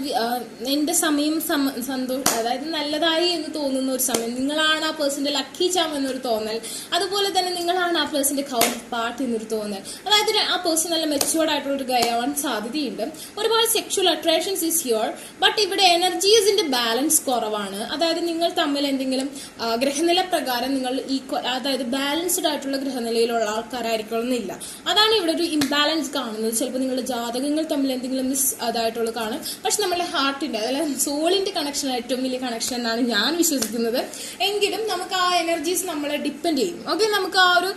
എന്റെ സമയം സന്തോഷം, അതായത് നല്ലതായി എന്ന് തോന്നുന്ന ഒരു സമയം. നിങ്ങളാണ് ആ പേഴ്സന്റെ ലക്കി ചാം എന്നൊരു തോന്നൽ. അതുപോലെ തന്നെ നിങ്ങളാണ് ആ പേഴ്സന്റെ കൗണ്ടർ പാർട്ട് എന്നൊരു തോന്നൽ. അതായത് ആ പേഴ്സൺ നല്ല മെച്ചുവേർഡ് ആയിട്ടുള്ള ഒരു ഗായവാൻ സാധ്യതയുണ്ട്. ഒരുപാട് sexual attractions is here, but ഇവിടെ എനർജീസിന്റെ ബാലൻസ് കുറവാണ്. അതായത് നിങ്ങൾ തമ്മിൽ എന്തെങ്കിലും ഗ്രഹനില പ്രകാരം നിങ്ങൾ അതായത് ബാലൻസ്ഡ് ആയിട്ടുള്ള ഗ്രഹനിലയിലുള്ള ആൾക്കാരായിരിക്കണമെന്നില്ല. അതാണ് ഇവിടെ ഒരു ഇംബാലൻസ് കാണുന്നത്. ചിലപ്പോൾ നിങ്ങളുടെ ജാതകങ്ങൾ തമ്മിൽ എന്തെങ്കിലും അതായിട്ടുള്ള കാണും. പക്ഷെ നമ്മുടെ ഹാർട്ടിന്റെ, അതായത് സോളിന്റെ കണക്ഷൻ ഏറ്റവും വലിയ കണക്ഷൻ എന്നാണ് ഞാൻ വിശ്വസിക്കുന്നത്. എങ്കിലും നമുക്ക് ആ എനർജീസ് നമ്മളെ ഡിപ്പെൻഡ് ചെയ്യും. ഓക്കെ, നമുക്ക് ആ ഒരു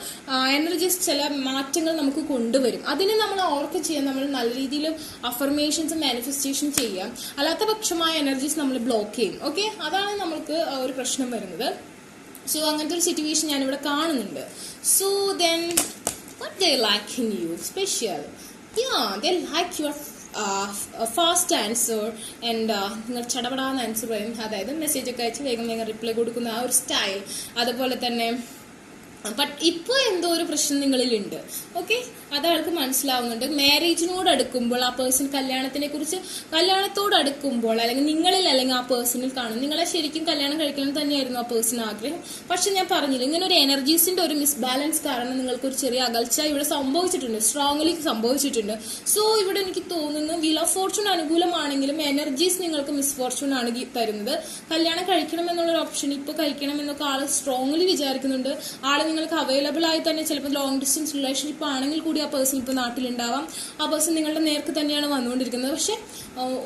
എനർജീസ് ചില മാറ്റങ്ങൾ നമുക്ക് കൊണ്ടുവരും. അതിന് നമ്മൾ ഓർക്ക് ചെയ്യാൻ നമ്മൾ നല്ല രീതിയിൽ അഫർമേഷൻസ് മാനിഫെസ്റ്റേഷൻ ചെയ്യാം. അല്ലാത്ത പക്ഷമായ എനർജീസ് നമ്മൾ ബ്ലോക്ക് ചെയ്യും. ഓക്കെ, അതാണ് നമ്മൾക്ക് ഒരു പ്രശ്നം വരുന്നത്. സോ അങ്ങനത്തെ ഒരു സിറ്റുവേഷൻ ഞാനിവിടെ കാണുന്നുണ്ട്. So then what they like in you special, they like your fast answer and നിങ്ങൾ ചടപടാന്ന് ആൻസർ പറയും. അതായത് മെസ്സേജ് ഒക്കെ അയച്ച് വേഗം വേഗം റിപ്ലൈ കൊടുക്കുന്ന ആ ഒരു സ്റ്റൈൽ. അതുപോലെ തന്നെ ബട്ട് ഇപ്പോൾ എന്തോ ഒരു പ്രശ്നം നിങ്ങളിലുണ്ട്. ഓക്കെ, അതയാൾക്ക് മനസ്സിലാവുന്നുണ്ട്. മാരേജിനോട് അടുക്കുമ്പോൾ ആ പേഴ്സൺ കല്യാണത്തോട് അടുക്കുമ്പോൾ അല്ലെങ്കിൽ നിങ്ങളിൽ അല്ലെങ്കിൽ ആ പേഴ്സണിൽ കാണും നിങ്ങളെ ശരിക്കും കല്യാണം കഴിക്കണം തന്നെയായിരുന്നു ആ പേഴ്സൺ ആഗ്രഹം. പക്ഷെ ഞാൻ പറഞ്ഞില്ല, ഇങ്ങനെ ഒരു എനർജീസിന്റെ ഒരു മിസ്ബാലൻസ് കാരണം നിങ്ങൾക്ക് ഒരു ചെറിയ അകൽച്ച ഇവിടെ സംഭവിച്ചിട്ടുണ്ട്, സ്ട്രോങ്ലി സംഭവിച്ചിട്ടുണ്ട്. സോ ഇവിടെ എനിക്ക് തോന്നുന്നു വീൽ ഓഫ് ഫോർച്യൂൺ അനുകൂലമാണെങ്കിലും എനർജീസ് നിങ്ങൾക്ക് മിസ്ഫോർച്യൂൺ ആണ് തരുന്നത്. കല്യാണം കഴിക്കണം എന്നുള്ളൊരു ഓപ്ഷൻ ഇപ്പോൾ കഴിക്കണം എന്നൊക്കെ ആള് സ്ട്രോങ്ലി വിചാരിക്കുന്നുണ്ട്. ആള് നിങ്ങൾക്ക് അവൈലബിൾ ആയി തന്നെ, ചിലപ്പോൾ ലോങ് ഡിസ്റ്റൻസ് റിലേഷൻഷിപ്പ് ആണെങ്കിൽ കൂടി ആ പേഴ്സൺ ഇപ്പോൾ നാട്ടിലുണ്ടാവാം. ആ പേഴ്സൺ നിങ്ങളുടെ നേർക്ക് തന്നെയാണ് വന്നുകൊണ്ടിരിക്കുന്നത്. പക്ഷെ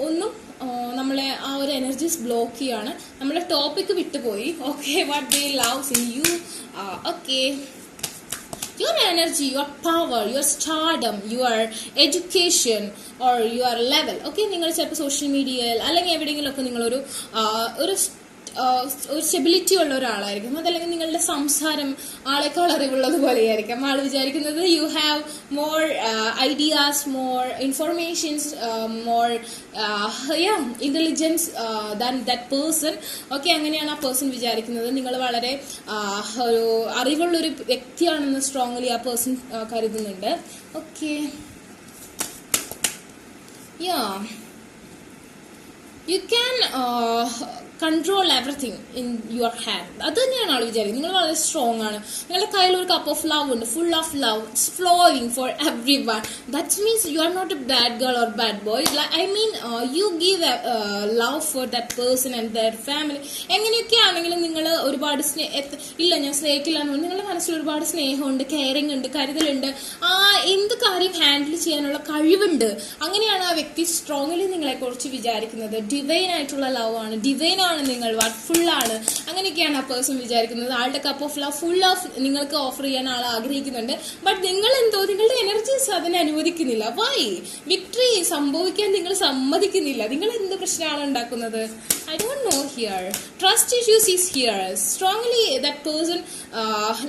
ഒന്നും നമ്മളെ ആ ഒരു എനർജീസ് ബ്ലോക്ക് ചെയ്യാണ്. നമ്മളെ ടോപ്പിക് വിട്ടുപോയി. Okay, what they loves in you. Okay, your energy, your power, your stardom, your education or your level. Okay, നിങ്ങൾ ചിലപ്പോൾ സോഷ്യൽ മീഡിയയിൽ അല്ലെങ്കിൽ എവിടെയെങ്കിലുമൊക്കെ നിങ്ങളൊരു ഒരു സ്റ്റെബിലിറ്റി ഉള്ള ഒരാളായിരിക്കും. അതല്ലെങ്കിൽ നിങ്ങളുടെ സംസാരം ആളെക്കാൾ അറിവുള്ളത് പോലെയായിരിക്കും. ആൾ വിചാരിക്കുന്നത് you have more ideas, more informations, more intelligence than that person. Okay, അങ്ങനെയാണ് ആ പേഴ്സൺ വിചാരിക്കുന്നത്. നിങ്ങൾ വളരെ ഒരു അറിവുള്ളൊരു വ്യക്തിയാണെന്ന് സ്ട്രോങ്ലി ആ പേഴ്സൺ കരുതുന്നുണ്ട്. Okay, you can control everything in your hand. അത് തന്നെയാണ് ആൾ വിചാരിക്കുന്നത്. നിങ്ങൾ വളരെ സ്ട്രോങ് ആണ്. നിങ്ങളുടെ കയ്യിൽ ഒരു കപ്പ് ഓഫ് ലവ് ഉണ്ട്, full of love, flowing for everyone. That means you are not a bad girl or bad boy. I mean you give love for that person and that family. എങ്ങനെയൊക്കെ ആണെങ്കിലും നിങ്ങൾ ഒരുപാട് ഇല്ല ഞാൻ സ്നേഹിക്കില്ല എന്ന് പറഞ്ഞാൽ നിങ്ങളുടെ മനസ്സിൽ ഒരുപാട് സ്നേഹമുണ്ട്, കെയറിംഗ് ഉണ്ട്, കരുതലുണ്ട്, ആ എന്ത് കാര്യം ഹാൻഡിൽ ചെയ്യാനുള്ള കഴിവുണ്ട്. അങ്ങനെയാണ് ആ വ്യക്തി സ്ട്രോങ്ലി നിങ്ങളെ കുറിച്ച് വിചാരിക്കുന്നത്. ഡിവൈൻ ആയിട്ടുള്ള ലവ് ആണ്, ഡിവൈൻ ആണ് നിങ്ങൾ, ഫുൾ ആണ്. അങ്ങനെയൊക്കെയാണ് ആ പേഴ്സൺ വിചാരിക്കുന്നത്. ആളുടെ cup of love full of നിങ്ങൾക്ക് ഓഫർ ചെയ്യാൻ ആൾ ആഗ്രഹിക്കുന്നുണ്ട്. ബട്ട് നിങ്ങൾ എന്തോ നിങ്ങളുടെ എനർജീസ് അതിനെ അനുവദിക്കുന്നില്ല. വൈ? വിക്ടറി സംഭവിക്കാൻ നിങ്ങൾ സമ്മതിക്കുന്നില്ല. നിങ്ങൾ എന്ത് പ്രശ്നമാണ് ഉണ്ടാക്കുന്നത്? I don't know here. Trust issues is here. Strongly that person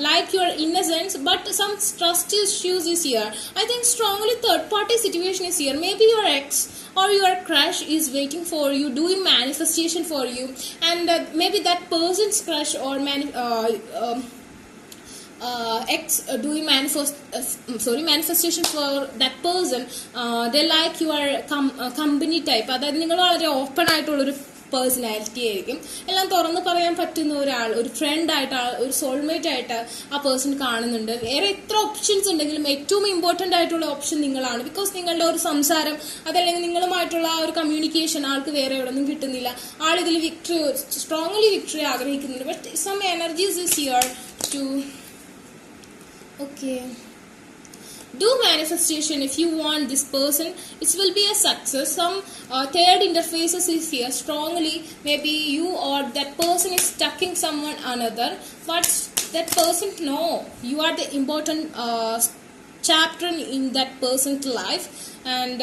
like your innocence, but some trust issues is here. I think strongly third party situation is here. Maybe your ex or your crush is waiting for you, doing manifestation for you, and maybe that person's crush or ex doing manifestation for that person. They like your company type. അതായത് നിങ്ങൾ വളരെ ഓപ്പൺ ആയിട്ടുള്ളൊരു പേഴ്സണാലിറ്റി ആയിരിക്കും. എല്ലാം തുറന്ന് പറയാൻ പറ്റുന്ന ഒരാൾ, ഒരു ഫ്രണ്ട് ആയിട്ട്, ഒരു സോൾമേറ്റ് ആയിട്ട് ആ പേഴ്സൺ കാണുന്നുണ്ട്. വേറെ എത്ര ഓപ്ഷൻസ് ഉണ്ടെങ്കിലും ഏറ്റവും ഇമ്പോർട്ടന്റ് ആയിട്ടുള്ള ഓപ്ഷൻ നിങ്ങളാണ്. ബിക്കോസ് നിങ്ങളുടെ ഒരു സംസാരം, അതല്ലെങ്കിൽ നിങ്ങളുമായിട്ടുള്ള ആ ഒരു കമ്മ്യൂണിക്കേഷൻ ആൾക്ക് വേറെ എവിടെ നിന്നും കിട്ടുന്നില്ല. ആളിതിൽ സ്ട്രോങ്ലി വിക്ടറി ആഗ്രഹിക്കുന്നുണ്ട്. But some energies is here to do manifestation if you want this person. It will be a success. Some third interfaces is here strongly. Maybe you or that person is stucking someone another, but that person no, you are the important chapter in that person's life, and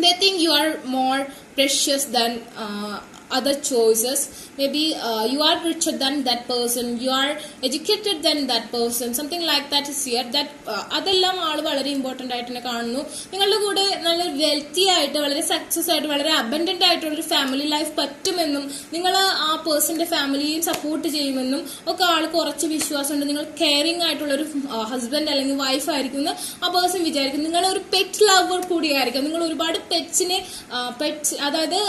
they think you are more precious than other choices. Maybe you are richer than that person, you are educated than that person, something like that is here. That അതെല്ലാം ആൾ വളരെ ഇമ്പോർട്ടൻ്റ് ആയിട്ട് തന്നെ കാണുന്നു. നിങ്ങളുടെ കൂടെ നല്ല വെൽത്തി ആയിട്ട്, വളരെ സക്സസ് ആയിട്ട്, വളരെ അബൻഡന്റ് ആയിട്ടുള്ളൊരു ഫാമിലി ലൈഫ് പറ്റുമെന്നും നിങ്ങൾ ആ പേഴ്സന്റെ ഫാമിലിയെയും സപ്പോർട്ട് ചെയ്യുമെന്നും ഒക്കെ ആൾക്ക് ഉറച്ച വിശ്വാസമുണ്ട്. നിങ്ങൾ കെയറിംഗ് ആയിട്ടുള്ളൊരു ഹസ്ബൻഡ് അല്ലെങ്കിൽ വൈഫ് ആയിരിക്കും എന്ന് ആ പേഴ്സൺ വിചാരിക്കും. നിങ്ങളൊരു പെറ്റ് ലവർ കൂടിയായിരിക്കും. നിങ്ങൾ ഒരുപാട് പെറ്റ്സ് അതായത്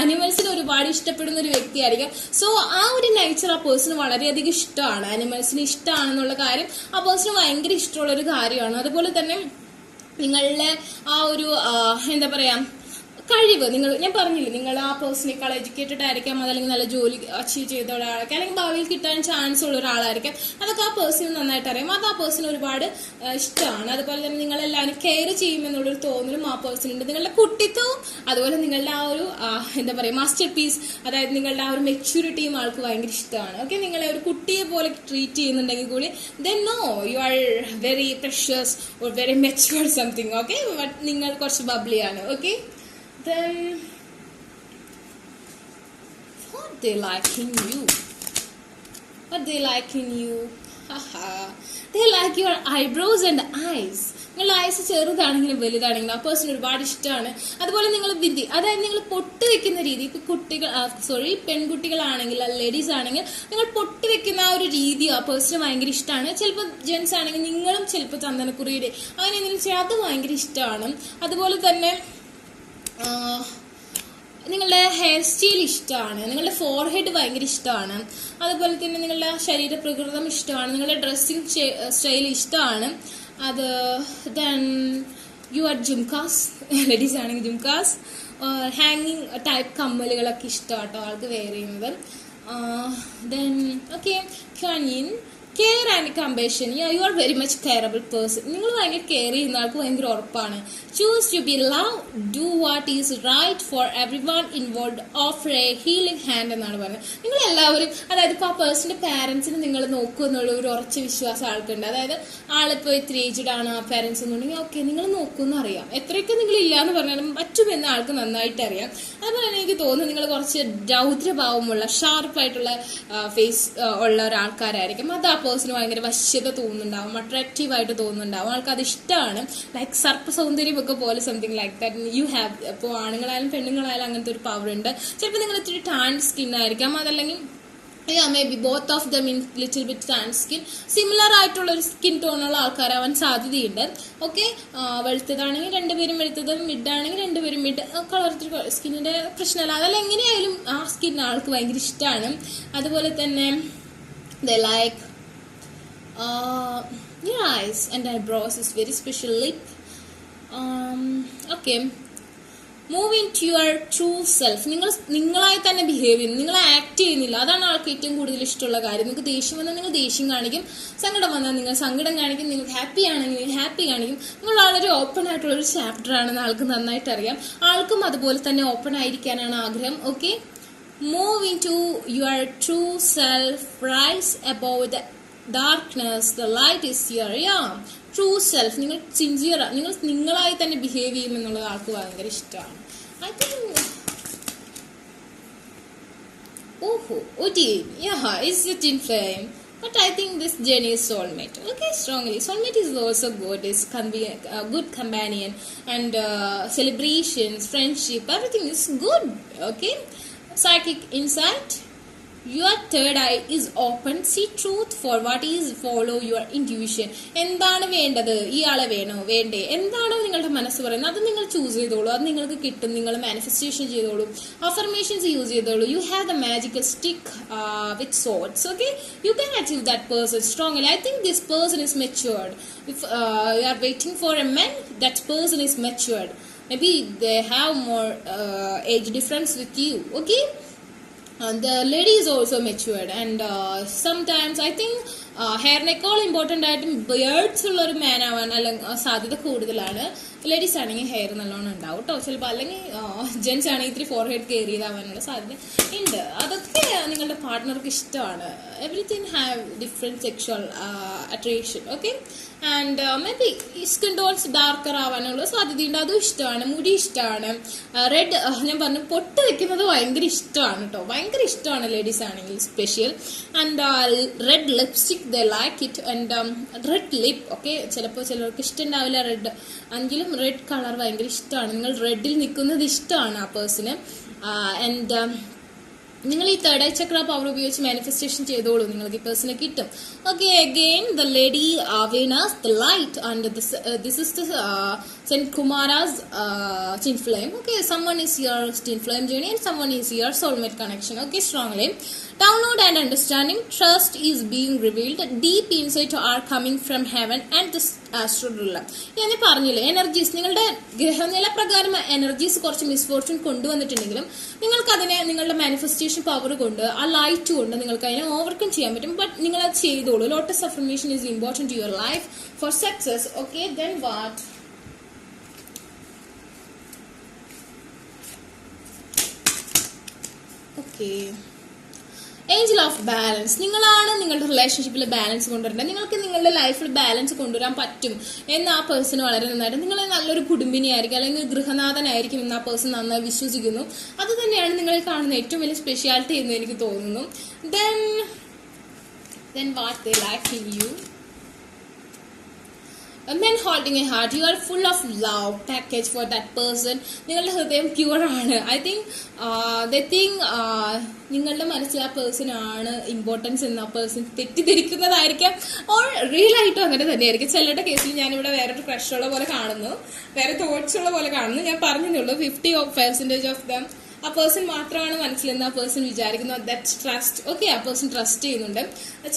ആനിമൽസിനെ ഒരുപാട് ഇഷ്ടപ്പെടുന്ന ഒരു വ്യക്തിയായിരിക്കും. സോ ആ ഒരു നേച്ചർ ആ പേഴ്സണ് വളരെയധികം ഇഷ്ടമാണ്. ആനിമൽസിന് ഇഷ്ടമാണെന്നുള്ള കാര്യം ആ പേഴ്സണ് ഭയങ്കര ഇഷ്ടമുള്ള ഒരു കാര്യമാണ്. അതുപോലെ തന്നെ നിങ്ങളുടെ ആ ഒരു എന്താ പറയാ കഴിവ്, ഞാൻ പറഞ്ഞില്ലേ, നിങ്ങൾ ആ പേഴ്സണേക്കാൾ എഡ്യൂക്കേറ്റഡ് ആയിരിക്കാം, അതല്ലെങ്കിൽ നല്ല ജോലി അച്ചീവ് ചെയ്ത ഒരാളായിരിക്കാം, അല്ലെങ്കിൽ ഭാവിയിൽ കിട്ടാൻ ചാൻസ് ഉള്ള ഒരാളായിരിക്കാം. അതൊക്കെ ആ പേഴ്സൺ നന്നായിട്ട് അറിയാം. അത് ആ പേഴ്സൺ ഒരുപാട് ഇഷ്ടമാണ്. അതുപോലെ തന്നെ നിങ്ങളെല്ലാവരും കെയർ ചെയ്യുമെന്നുള്ളൊരു തോന്നലും ആ പേഴ്സൺ ഉണ്ട്. നിങ്ങളുടെ കുട്ടിത്വവും അതുപോലെ നിങ്ങളുടെ ആ ഒരു എന്താ പറയുക മാസ്റ്റർ പീസ്, അതായത് നിങ്ങളുടെ ആ ഒരു മെച്യൂരിറ്റിയും ആൾക്ക് ഭയങ്കര ഇഷ്ടമാണ്. ഓക്കെ, നിങ്ങളെ ഒരു കുട്ടിയെ പോലെ ട്രീറ്റ് ചെയ്യുന്നുണ്ടെങ്കിൽ കൂടി then no, you are very precious or very mature something. Okay, but നിങ്ങൾ കുറച്ച് ബബ്ലിയാണ്. Okay, then what they like in you, they like your eyebrows and eyes. നിങ്ങളുടെ ഐസ് ചെറുതാണെങ്കിലും വലുതാണെങ്കിലും ആ പേഴ്സൺ ഒരുപാട് ഇഷ്ടമാണ്. അതുപോലെ നിങ്ങൾ വിധി, അതായത് നിങ്ങൾ പൊട്ട് വെക്കുന്ന രീതി, ഇപ്പൊ പെൺകുട്ടികളാണെങ്കിൽ ലേഡീസ് ആണെങ്കിൽ നിങ്ങൾ പൊട്ട് വെക്കുന്ന ആ ഒരു രീതി ആ പേഴ്സണ് ഭയങ്കര ഇഷ്ടമാണ്. ചിലപ്പോൾ ജെൻസ് ആണെങ്കിൽ നിങ്ങളും ചിലപ്പോൾ ചന്ദനക്കുറിയുടെ അങ്ങനെ എന്തെങ്കിലും ചെയ്യാം, അത് ഭയങ്കര ഇഷ്ടമാണ്. അതുപോലെ തന്നെ നിങ്ങളുടെ ഹെയർ സ്റ്റൈൽ ഇഷ്ടമാണ്, നിങ്ങളുടെ ഫോർഹെഡ് ഭയങ്കര ഇഷ്ടമാണ്. അതുപോലെ തന്നെ നിങ്ങളുടെ ശരീരപ്രകൃതം ഇഷ്ടമാണ്, നിങ്ങളുടെ ഡ്രസ്സിങ് സ്റ്റൈൽ ഇഷ്ടമാണ്. അത് then you are jhumkas, ladies ആണെങ്കിൽ ജുംകാസ്, ഹാങ്ങിങ് ടൈപ്പ് കമ്മലുകളൊക്കെ ഇഷ്ടമാട്ടോ ആൾക്ക് വെയർ ചെയ്യുന്നത്. Then okay, canine care and compassion. You are very much carable person. നിങ്ങൾ ഭയങ്കര കെയർ ചെയ്യുന്ന ആൾക്ക് ഭയങ്കര ഉറപ്പാണ്. Choose to be love, do what is right for every one involve, offer a healing hand എന്നാണ് പറയുന്നത്. നിങ്ങൾ എല്ലാവരും, അതായത് ഇപ്പോൾ ആ പേഴ്സന്റെ പാരന്റ്സിനെ നിങ്ങൾ നോക്കുക എന്നുള്ള ഒരു ഉറച്ച വിശ്വാസം ആൾക്കുണ്ട്. അതായത് ആളിപ്പോൾ ഇത്ര ഏജ്ഡ് ആണ് ആ പാരന്റ്സ് എന്നുണ്ടെങ്കിൽ ഓക്കെ നിങ്ങൾ നോക്കുമെന്ന് അറിയാം. എത്രയൊക്കെ നിങ്ങൾ ഇല്ലാന്ന് പറഞ്ഞാലും പറ്റുമെന്ന് ആൾക്ക് നന്നായിട്ട് അറിയാം. അതുപോലെ തന്നെ എനിക്ക് തോന്നുന്നു നിങ്ങൾ കുറച്ച് രൗദ്രഭാവമുള്ള ഷാർപ്പായിട്ടുള്ള ഫേസ് ഉള്ള ഒരാൾക്കാരായിരിക്കും. അത് ആ പേഴ്സണ് ഭയങ്കര വശ്യത തോന്നുന്നുണ്ടാവും, അട്രാക്റ്റീവ് ആയിട്ട് തോന്നുന്നുണ്ടാവും, ആൾക്ക് അത് ഇഷ്ടമാണ്. ലൈക്ക് സർപ്പ സൗന്ദര്യം ഒക്കെ പോലെ something like that you have. ഇപ്പോൾ ആണുങ്ങളായാലും പെണ്ണുങ്ങളായാലും അങ്ങനത്തെ ഒരു പവർ ഉണ്ട്. ചിലപ്പോൾ നിങ്ങൾ ഇത്തിരി ടാൻ സ്കിൻ ആയിരിക്കാം, അതല്ലെങ്കിൽ may be both of them in little bit tan skin, similar ആയിട്ടുള്ള ഒരു സ്കിൻ ടോണുള്ള ആൾക്കാരാവാൻ സാധ്യതയുണ്ട്. ഓക്കെ, വെളുത്തതാണെങ്കിൽ രണ്ടുപേരും വെളുത്തത്, മിഡ് ആണെങ്കിൽ രണ്ടുപേരും മിഡ് കളർ സ്കിന്നിന്റെ പ്രശ്നമല്ല. അതല്ല എങ്ങനെയായാലും ആ സ്കിൻ ആൾക്ക് ഭയങ്കര ഇഷ്ടമാണ്. അതുപോലെ തന്നെ they like your eyes and eyebrows is very special lip. Okay, move in to your true self. നിങ്ങളായി തന്നെ ബിഹേവ് ചെയ്യുന്നു, നിങ്ങൾ ആക്ട് ചെയ്യുന്നില്ല. അതാണ് ആൾക്ക് ഏറ്റവും കൂടുതൽ ഇഷ്ടമുള്ള കാര്യം. നിങ്ങൾക്ക് ദേഷ്യം വന്നാൽ നിങ്ങൾ ദേഷ്യം കാണിക്കും, സങ്കടം വന്നാൽ നിങ്ങൾ സങ്കടം കാണിക്കും, നിങ്ങൾക്ക് ഹാപ്പി ആണെങ്കിൽ നിങ്ങൾ ഹാപ്പി കാണിക്കും. നിങ്ങൾ വളരെ ഓപ്പൺ ആയിട്ടുള്ളൊരു ചാപ്റ്റർ ആണെന്ന് ആൾക്ക് നന്നായിട്ട് അറിയാം. ആൾക്കും അതുപോലെ തന്നെ ഓപ്പൺ ആയിരിക്കാനാണ് ആഗ്രഹം. Okay, move into your true self, rise above the darkness, the light is here. Yeah, true self. നിങ്ങൾ സിൻസിയർ, നിങ്ങളായി തന്നെ ബിഹേവ് ചെയ്യും എന്നുള്ളത് ആൾക്ക് ഭയങ്കര ഇഷ്ടമാണ്. I think is it in flame, but I think this Jenny is soulmate. Okay, strongly soulmate is also good. It can be a good companion, and celebrations, friendship, everything is good. Okay, psychic insight. Your third eye is open. See truth for what is. Follow your intuition. എന്താണ് വേണ്ടത്, ഇയാളെ വേണോ വേണ്ടേ, എന്താണോ നിങ്ങളുടെ മനസ്സ് പറയുന്നത് അത് നിങ്ങൾ ചൂസ് ചെയ്തോളൂ. അത് നിങ്ങൾക്ക് കിട്ടും. നിങ്ങൾ മാനിഫെസ്റ്റേഷൻ ചെയ്തോളൂ, അഫർമേഷൻസ് യൂസ് ചെയ്തോളൂ. You have the magical stick with sorts. Okay, you can achieve that person strongly. I think this person is matured. If you are waiting for a man, that person is matured. Maybe they have more age difference with you. Okay. The lady is also matured, and sometimes I think ഹെയറിനേക്കാൾ ഇമ്പോർട്ടൻ്റ് ആയിട്ട് ബിയേർഡ്സ് ഉള്ള ഒരു മാൻ ആവാൻ അല്ലെങ്കിൽ സാധ്യത കൂടുതലാണ്. ലേഡീസ് ആണെങ്കിൽ ഹെയർ നല്ലോണം ഉണ്ടാവും കേട്ടോ. ചിലപ്പോൾ അല്ലെങ്കിൽ ജെൻസ് ആണെങ്കിൽ ഇത്തിരി ഫോർഹെഡ് കെയർ ചെയ്താവാനുള്ള സാധ്യത ഉണ്ട്. അതൊക്കെ നിങ്ങളുടെ പാർട്ട്ണർക്ക് ഇഷ്ടമാണ്. Everything have different sexual attraction. Okay, and may be skin tones darker ആവാനുള്ള സാധ്യതയുണ്ട്. അതും ഇഷ്ടമാണ്. മുടി ഇഷ്ടമാണ്. റെഡ് ഞാൻ പറഞ്ഞു പൊട്ട് വെക്കുന്നത് ഭയങ്കര ഇഷ്ടമാണ് കേട്ടോ. ഭയങ്കര ഇഷ്ടമാണ് ലേഡീസ് ആണെങ്കിൽ special. And red lipstick they like it, and red lip. Okay, ചിലപ്പോൾ ചിലർക്ക് ഇഷ്ടമുണ്ടാവില്ല റെഡ്, എങ്കിലും റെഡ് കളർ ഭയങ്കര ഇഷ്ടമാണ്. നിങ്ങൾ റെഡിൽ നിൽക്കുന്നത് ഇഷ്ടമാണ് ആ പേഴ്സണ്. ആൻഡ് നിങ്ങൾ ഈ തേർഡ് ഐ ചക്ര പവർ ഉപയോഗിച്ച് മാനിഫെസ്റ്റേഷൻ ചെയ്തോളൂ, നിങ്ങൾക്ക് ഈ പേഴ്സണെ കിട്ടും. Okay, again the lady Venus, the light, and this is the Saint Kumara's twin flame. Okay, someone is your twin flame journey and someone is your soulmate connection. Okay, strongly download and understanding. Trust is being revealed. Deep insight are coming from heaven and this astral ruler. ഞാൻ പറഞ്ഞില്ലേ, എനർജീസ് നിങ്ങളുടെ ഗ്രഹനില പ്രകാരം എനർജീസ് കുറച്ച് മിസ്ഫോർച്യൂൺ കൊണ്ടുവന്നിട്ടുണ്ടെങ്കിലും നിങ്ങൾക്ക് അതിനെ നിങ്ങളുടെ മാനിഫെസ്റ്റേഷൻ പവർ കൊണ്ട് ആ ലൈറ്റ് കൊണ്ട് നിങ്ങൾക്ക് അതിനെ ഓവർകം ചെയ്യാൻ പറ്റും. ബട്ട് നിങ്ങൾ അത് ചെയ്തോളൂ. Lotus affirmation is important to your life for success. Okay, then what? Okay, angel of balance. നിങ്ങളാണ് നിങ്ങളുടെ റിലേഷൻഷിപ്പിൽ ബാലൻസ് കൊണ്ടുവരേണ്ടത്. നിങ്ങൾക്ക് നിങ്ങളുടെ ലൈഫിൽ ബാലൻസ് കൊണ്ടുവരാൻ പറ്റും എന്ന് ആ പേഴ്സൺ വളരെ നന്നായിട്ട്, നിങ്ങൾ നല്ലൊരു കുടുംബിനിയായിരിക്കും അല്ലെങ്കിൽ ഗൃഹനാഥനായിരിക്കും എന്ന് ആ പേഴ്സൺ നന്നായി വിശ്വസിക്കുന്നു. അത് തന്നെയാണ് നിങ്ങൾ കാണുന്ന ഏറ്റവും വലിയ സ്പെഷ്യാലിറ്റി എന്ന് എനിക്ക് തോന്നുന്നു. Then what they like in you? A man holding a heart. You are full of love package for that person. നിങ്ങളുടെ ഹൃദയം പ്യുവർ ആണ്. ഐ തിങ്ക് they think നിങ്ങളുടെ മനസ്സിൽ ആ പേഴ്സൺ ആണ് ഇമ്പോർട്ടൻസ് എന്ന് ആ പേഴ്സൺ തെറ്റിദ്ധരിക്കുന്നതായിരിക്കാം, ഓർ റിയൽ ആയിട്ടും അങ്ങനെ തന്നെയായിരിക്കും. ചിലരുടെ കേസിൽ ഞാനിവിടെ വേറൊരു ക്രഷ് ഉള്ള പോലെ കാണുന്നു, വേറെ തോട്ട്സ് ഉള്ള പോലെ കാണുന്നു. ഞാൻ പറഞ്ഞതേ 50% ഓഫ് ദം ആ പേഴ്സൺ മാത്രമാണ് മനസ്സിലെന്ന് ആ പേഴ്സൺ വിചാരിക്കുന്നു. That's trust. ഓക്കെ, ആ പേഴ്സൺ ട്രസ്റ്റ് ചെയ്യുന്നുണ്ട്.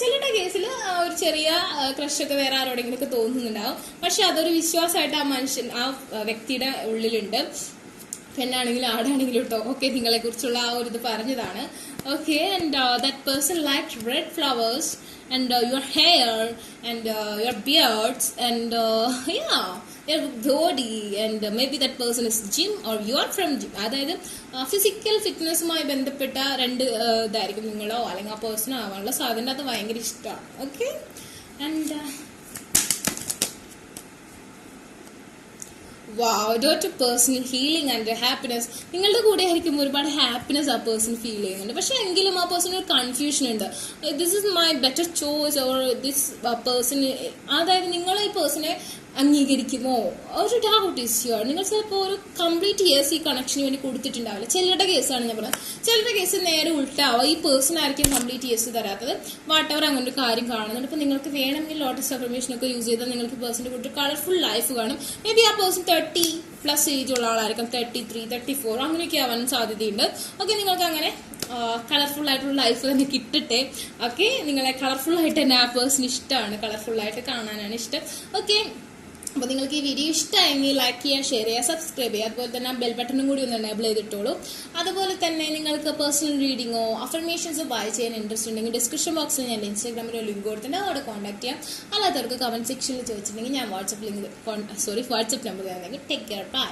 ചിലരുടെ കേസിൽ ഒരു ചെറിയ ക്രഷൊക്കെ വേറെ ആരോടെങ്കിലൊക്കെ തോന്നുന്നുണ്ടാവും, പക്ഷെ അതൊരു വിശ്വാസമായിട്ട് ആ മനുഷ്യൻ ആ വ്യക്തിയുടെ ഉള്ളിലുണ്ട്. പെണ്ണാണെങ്കിലും ആടാണെങ്കിലും കേട്ടോ. ഓക്കെ, നിങ്ങളെ കുറിച്ചുള്ള ആ ഒരു ഇത് പറഞ്ഞതാണ്. Okay, and that person like red flowers and your hair and your beards and your body, and maybe that person is gym or you are from gym. അതായത് ഫിസിക്കൽ ഫിറ്റ്നസ്സുമായി ബന്ധപ്പെട്ട രണ്ട് ഇതായിരിക്കും നിങ്ങളോ അല്ലെങ്കിൽ ആ പേഴ്സണോ ആവാനുള്ള സാധ്യത. അത് ഭയങ്കര ഇഷ്ടമാണ്. Okay, and wow, due to personal healing and happiness. നിങ്ങളുടെ കൂടെ ആയിരിക്കും ഒരുപാട് ഹാപ്പിനെസ് ആ പേഴ്സൺ ഫീൽ ചെയ്യുന്നുണ്ട്, പക്ഷെ എങ്കിലും ആ പേഴ്സൺ ഒരു കൺഫ്യൂഷൻ ഉണ്ട്. This is my better choice or this person. അതായത് നിങ്ങൾ ഈ പേഴ്സണെ അംഗീകരിക്കുമോ ഒരു ഡൗട്ട് ഈസ് യുവർ. നിങ്ങൾ ചിലപ്പോൾ ഒരു കംപ്ലീറ്റ് ഇയേഴ്സ് ഈ കണക്ഷന് വേണ്ടി കൊടുത്തിട്ടുണ്ടാവില്ല. ചിലരുടെ കേസാണ് ഞാൻ പറഞ്ഞത്. ചിലരുടെ കേസ് നേരെ ഉൾട്ടാവുക, ഈ പേഴ്സൺ ആയിരിക്കും കംപ്ലീറ്റ് ഇയേഴ്സ് തരാത്തത്. വാട്ട് എവർ അങ്ങനെ ഒരു കാര്യം കാണുന്നുണ്ട്. ഇപ്പം നിങ്ങൾക്ക് വേണമെങ്കിൽ ലോട്ടസ് അഫർമേഷൻ ഒക്കെ യൂസ് ചെയ്താൽ നിങ്ങൾക്ക് പേഴ്സണിന്റെ കൂട്ടി കളർഫുൾ ലൈഫ് കാണും. മേ ബി ആ പേഴ്സൺ 30+ ഏജ് ഉള്ള ആളായിരിക്കും, 33, 34 അങ്ങനെയൊക്കെ ആവാനും സാധ്യതയുണ്ട്. ഓക്കെ, നിങ്ങൾക്ക് അങ്ങനെ കളർഫുൾ ആയിട്ടുള്ള ലൈഫ് തന്നെ കിട്ടട്ടെ. ഓക്കെ, നിങ്ങളെ കളർഫുൾ ആയിട്ട് തന്നെ ആ പേഴ്സൺ ഇഷ്ടമാണ്, കളർഫുൾ ആയിട്ട് കാണാനാണ് ഇഷ്ടം. ഓക്കെ, അപ്പോൾ നിങ്ങൾക്ക് ഈ വീഡിയോ ഇഷ്ടമായെങ്കിൽ ലൈക്ക് ചെയ്യുക, ഷെയർ ചെയ്യുക, സബ്സ്ക്രൈബ് ചെയ്യുക. അതുപോലെ തന്നെ ബെൽ ബട്ടണും കൂടി ഒന്ന് എനേബിൾ ചെയ്തിട്ടോളൂ. അതുപോലെ തന്നെ നിങ്ങൾക്ക് പേഴ്സണൽ റീഡിങ്ങോ അഫർമേഷൻസോ ബൈ ചെയ്യാൻ ഇൻട്രസ്റ്റ് ഉണ്ടെങ്കിൽ ഡിസ്ക്രിപ്ഷൻ ബോക്സിൽ ഞാൻ ഇൻസ്റ്റാഗ്രാമിൽ ഒരു ലിങ്ക് കൊടുത്തിട്ടുണ്ട്, അവിടെ കോൺടാക്ട് ചെയ്യാം. അല്ലാത്തവർക്ക് കമൻറ്റ് സെക്ഷനിൽ ചോദിച്ചിട്ടുണ്ടെങ്കിൽ ഞാൻ വാട്സപ്പ് നമ്പർ തരുന്നെങ്കിൽ. Take care, by.